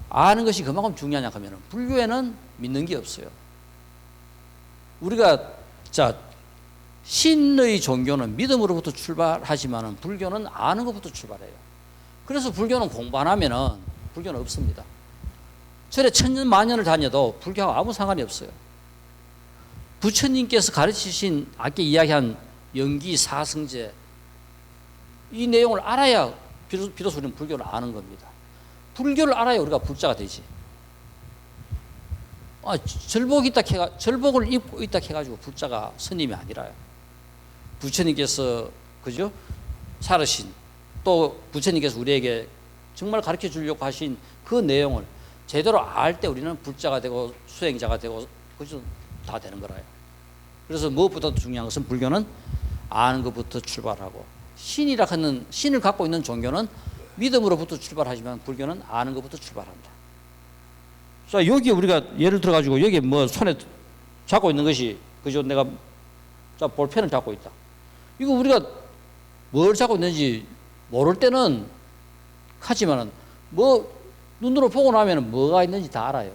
S1: 아는 것이 그만큼 중요하냐 하면 불교에는 믿는 게 없어요. 우리가 신의 종교는 믿음으로부터 출발하지만 불교는 아는 것부터 출발해요. 그래서 불교는 공부 안 하면은 불교는 없습니다. 절에 천년 만년을 다녀도 불교하고 아무 상관이 없어요. 부처님께서 가르치신 아까 이야기한 연기 사성제 이 내용을 알아야 비로소 우리는 불교를 아는 겁니다. 불교를 알아야 우리가 불자가 되지. 절복을 입고 있다 해가지고 불자가 스님이 아니라요. 부처님께서 그죠? 살으신 또 부처님께서 우리에게 정말 가르쳐 주려고 하신 그 내용을 제대로 알 때 우리는 불자가 되고 수행자가 되고 그죠? 다 되는 거라요. 그래서 무엇보다도 중요한 것은 불교는 아는 것부터 출발하고 신이라 하는 신을 갖고 있는 종교는 믿음으로부터 출발하지만 불교는 아는 것부터 출발한다. 자, 여기 우리가 예를 들어 가지고 여기 뭐 손에 잡고 있는 것이 그죠? 내가 자 볼펜을 잡고 있다. 이거 우리가 뭘 잡고 있는지 모를 때는 하지만은 뭐 눈으로 보고 나면은 뭐가 있는지 다 알아요.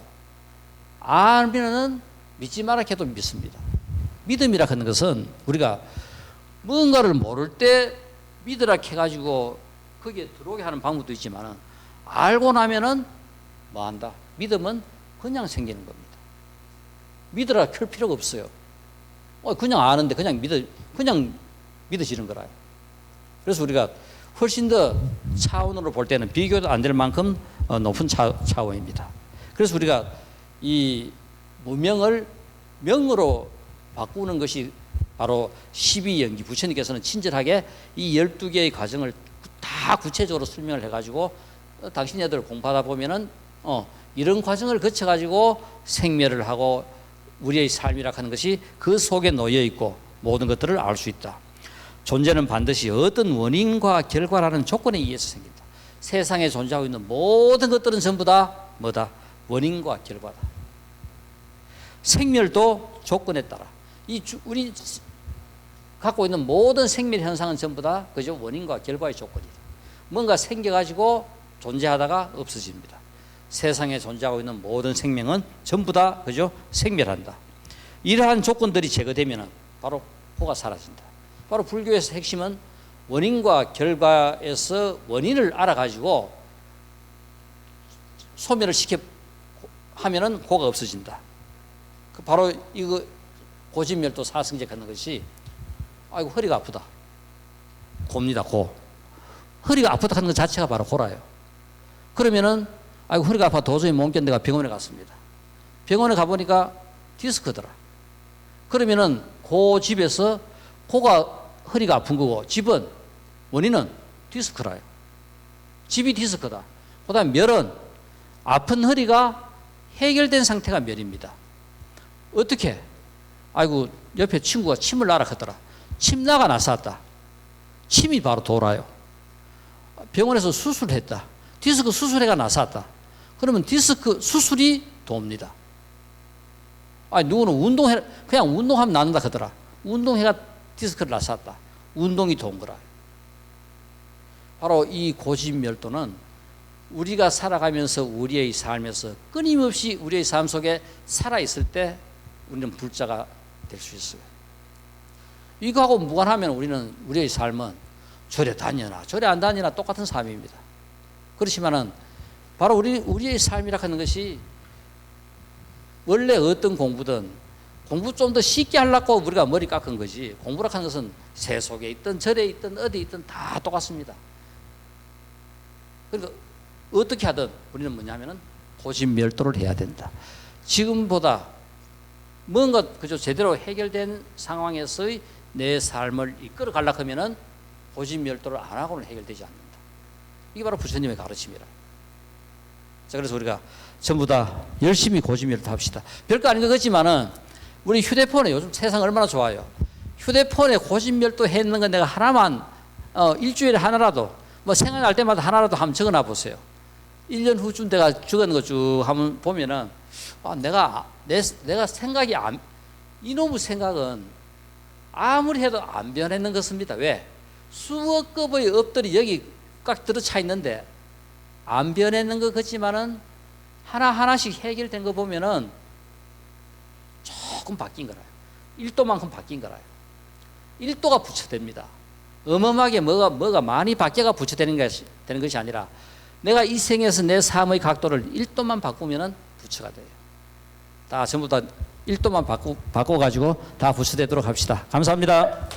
S1: 알면은 믿지 마라 해도 믿습니다. 믿음이라 하는 것은 우리가 뭔가를 모를 때 믿으라 해가지고 거기에 들어오게 하는 방법도 있지만은 알고 나면은 뭐 한다. 믿음은 그냥 생기는 겁니다. 믿으라 켤 필요가 없어요. 그냥 아는데 그냥 믿어지는 거라요. 그래서 우리가 훨씬 더 차원으로 볼 때는 비교도 안 될 만큼 높은 차원입니다. 그래서 우리가 이 무명을 명으로 바꾸는 것이 바로 12연기. 부처님께서는 친절하게 이 12개의 과정을 다 구체적으로 설명을 해가지고 당신네들 공부하다 보면은 이런 과정을 거쳐가지고 생멸을 하고 우리의 삶이라 하는 것이 그 속에 놓여 있고 모든 것들을 알 수 있다. 존재는 반드시 어떤 원인과 결과라는 조건에 의해서 생긴다. 세상에 존재하고 있는 모든 것들은 전부 다 뭐다? 원인과 결과다. 생멸도 조건에 따라. 우리 갖고 있는 모든 생멸 현상은 전부 다 그저 원인과 결과의 조건이다. 뭔가 생겨가지고 존재하다가 없어집니다. 세상에 존재하고 있는 모든 생명은 전부 다 그저 생멸한다. 이러한 조건들이 제거되면 바로 호가 사라진다. 바로 불교에서 핵심은 원인과 결과에서 원인을 알아가지고 소멸을 하면은 호가 없어진다. 바로 이거 고진멸도 사승제하는 것이 아이고 허리가 아프다. 고입니다. 고. 허리가 아프다 하는 것 자체가 바로 고라요. 그러면은 아이고 허리가 아파 도저히 못 견뎌가 병원에 갔습니다. 병원에 가보니까 디스크더라. 그러면은 그 집에서 고가 허리가 아픈 거고 집은 원인은 디스크라요. 집이 디스크다. 그 다음에 멸은 아픈 허리가 해결된 상태가 멸입니다. 어떻게? 아이고 옆에 친구가 침을 나라 하더라. 침나가 났었다. 침이 바로 돌아요. 병원에서 수술을 했다. 디스크 수술해가 났었다. 그러면 디스크 수술이 돕니다. 누구는 그냥 운동하면 낫는다 하더라. 운동해가 디스크를 났었다. 운동이 도운 거라. 바로 이 고진멸도는 우리가 살아가면서 우리의 삶에서 끊임없이 우리의 삶 속에 살아있을 때 우리는 불자가 될 수 있어요. 이거하고 무관하면 우리는 우리의 삶은 절에 다니나 절에 안 다니나 똑같은 삶입니다. 그렇지만은 바로 우리의 삶이라 하는 것이 원래 어떤 공부든 공부 좀 더 쉽게 하려고 우리가 머리 깎은 거지 공부라 하는 것은 새 속에 있든 절에 있든 어디 있든 다 똑같습니다. 그러니까 어떻게 하든 우리는 뭐냐면은 고진멸도를 해야 된다. 지금보다 뭔가 그저 제대로 해결된 상황에서의 내 삶을 이끌어 가려고 하면은 고진멸도를 안 하고는 해결되지 않는다. 이게 바로 부처님의 가르침이라. 자, 그래서 우리가 전부 다 열심히 고진멸도 합시다. 별거 아닌 것 같지만은 우리 휴대폰에 요즘 세상 얼마나 좋아요. 휴대폰에 고진멸도 했는 건 내가 하나만 일주일에 하나라도 뭐 생각날 때마다 하나라도 한번 적어놔 보세요. 1년 후쯤 내가 적은 거 쭉 한번 보면은 내가 생각이 이놈의 생각은 아무리 해도 안 변했는 것입니다. 왜? 수억 급의 업들이 여기 꽉 들어차 있는데 안 변했는 것 같지만은 하나하나씩 해결된 거 보면은 조금 바뀐 거라요. 1도만큼 바뀐 거라요. 1도가 부처됩니다. 어마어마하게 뭐가 많이 바뀌어가 부처되는 것이 아니라 내가 이 생에서 내 삶의 각도를 1도만 바꾸면은 부처가 돼요. 다 전부 다 1도만 바꿔가지고 다 부처되도록 합시다. 감사합니다.